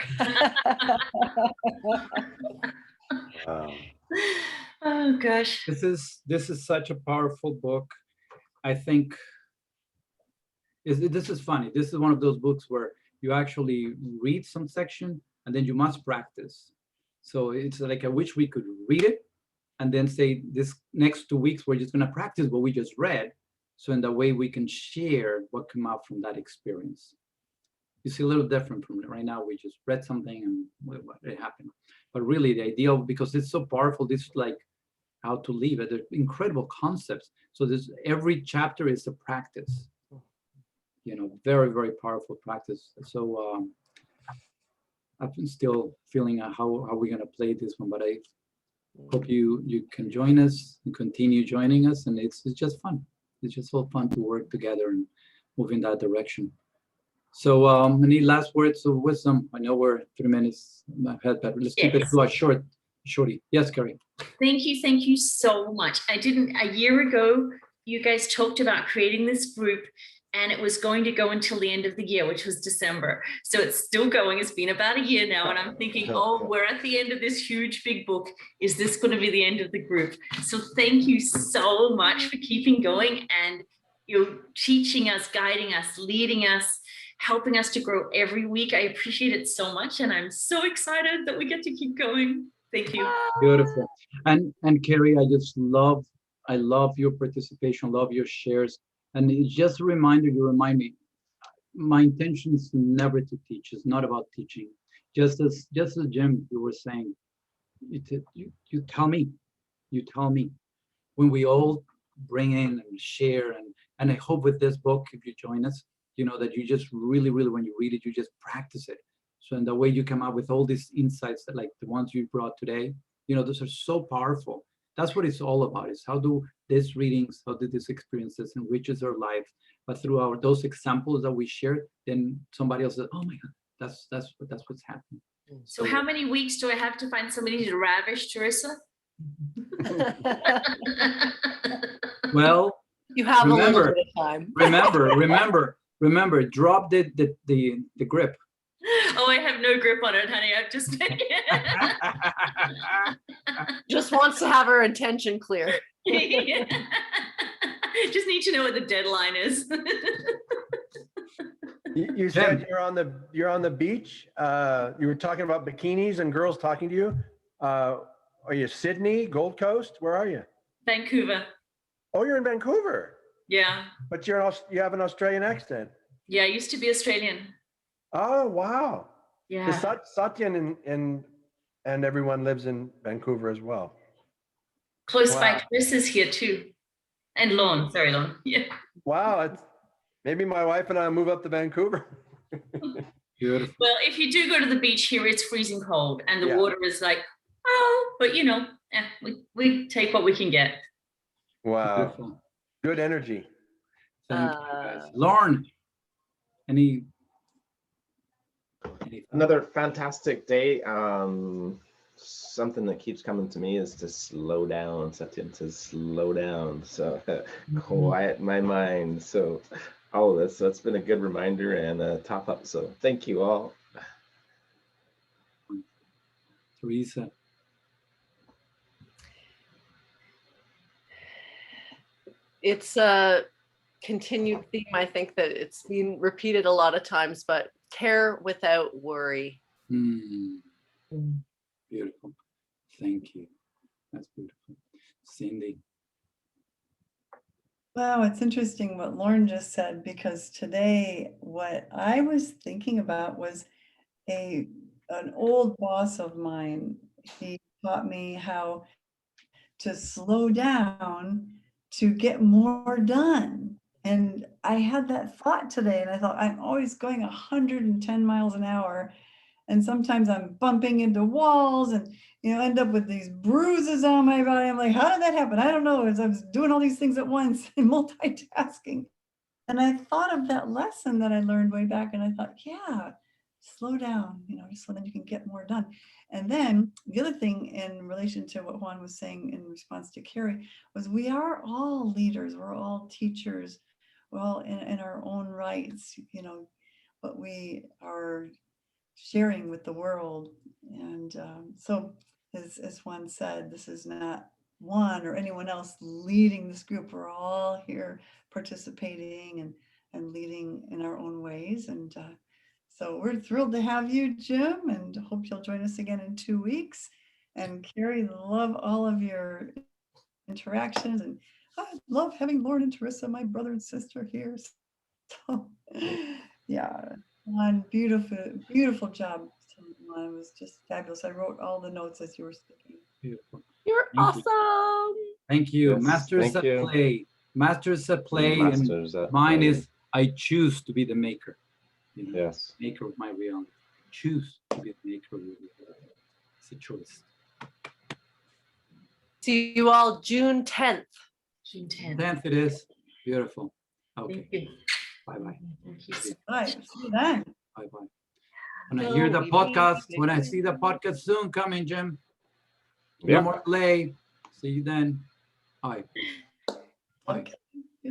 Wow. Oh gosh. This is such a powerful book. I think this is funny. This is one of those books where you actually read some section and then you must practice. So it's like I wish we could read it and then say this next 2 weeks we're just going to practice what we just read. So in that way we can share what came out from that experience. You see, a little different from right now. We just read something and what it happened. But really the idea, because it's so powerful, this is like how to live it. They're incredible concepts. So every chapter is a practice. Very, very powerful practice. So I've been still feeling how we're going to play this one, but I hope you can join us and continue joining us. And it's just fun. It's just so fun to work together and move in that direction. So any last words of wisdom? I know we're 3 minutes ahead, but let's keep it to a shorty. Yes, Carrie. Thank you so much. A year ago, you guys talked about creating this group and it was going to go until the end of the year, which was December. So it's still going. It's been about a year now. And I'm thinking, we're at the end of this huge, big book. Is this going to be the end of the group? So thank you so much for keeping going and teaching us, guiding us, leading us, helping us to grow every week. I appreciate it so much. And I'm so excited that we get to keep going. Thank you. Beautiful. And Carrie, I love your participation, love your shares. And it's just a reminder, you remind me, my intention is never to teach. It's not about teaching. Just as Jim, you were saying, you tell me, when we all bring in and share, and I hope with this book, if you join us, that you just really, when you read it, you just practice it. So in the way you come up with all these insights that, like the ones you brought today, those are so powerful. That's what it's all about, is how do these readings, how do these experiences enriches our life. But through those examples that we share, then somebody else says, oh my God, that's what's happening. So how many weeks do I have to find somebody to ravish Teresa? Well, You have a little bit of time. remember, drop the grip. Oh, I have no grip on it, honey. I've just Just wants to have her intention clear. Just need to know what the deadline is. You said you're on the beach. You were talking about bikinis and girls talking to you. Are you Sydney, Gold Coast? Where are you? Vancouver. Oh, you're in Vancouver. Yeah. But you have an Australian accent. Yeah, I used to be Australian. Oh, wow. Yeah. Satyan and everyone lives in Vancouver as well. Close by. Chris is here too. And Lorne. Sorry, Lorne. Yeah. Wow. Maybe my wife and I will move up to Vancouver. Beautiful. Well, if you do go to the beach here, it's freezing cold and the water is like, but we take what we can get. Wow. Beautiful. Good energy. Thank you, guys. Lorne, anything? Another fantastic day. Something that keeps coming to me is to slow down, Satyan, to slow down. So quiet my mind. So all of this. So it's been a good reminder and a top up. So thank you all. Teresa. It's a continued theme. I think that it's been repeated a lot of times, but care without worry. Beautiful. Thank you. That's beautiful. Cindy. Wow, it's interesting what Lauren just said, because today what I was thinking about was an old boss of mine. He taught me how to slow down to get more done. And I had that thought today, and I thought, I'm always going 110 miles an hour. And sometimes I'm bumping into walls and, end up with these bruises on my body. I'm like, how did that happen? I don't know. As I was doing all these things at once and multitasking. And I thought of that lesson that I learned way back. And I thought, yeah, slow down, just so then you can get more done. And then the other thing in relation to what Juan was saying in response to Carrie was, we are all leaders. We're all teachers. We're all in our own rights, what we are sharing with the world. And so as Juan said, this is not Juan or anyone else leading this group. We're all here participating and leading in our own ways. And so we're thrilled to have you, Jim, and hope you'll join us again in 2 weeks. And Carrie, love all of your interactions. And I love having Lauren and Teresa, my brother and sister, here. So yeah. Juan, beautiful job. It was just fabulous. I wrote all the notes as you were speaking. Beautiful. You're awesome. Thank you. Yes, Masters thank at you. play. Masters at play. Masters And at mine play. is, I choose to be the maker. Yes. Maker of my reality. Choose to be the maker of your reality. It's a choice. See you all June 10th. June 10th. 10th it is. Beautiful. Okay. Thank you. Bye-bye. Thank you. Bye. See you then. Bye-bye. When I hear the podcast, when I see the podcast soon coming, Jim. No Yeah. more delay. See you then. Bye. Bye. Okay.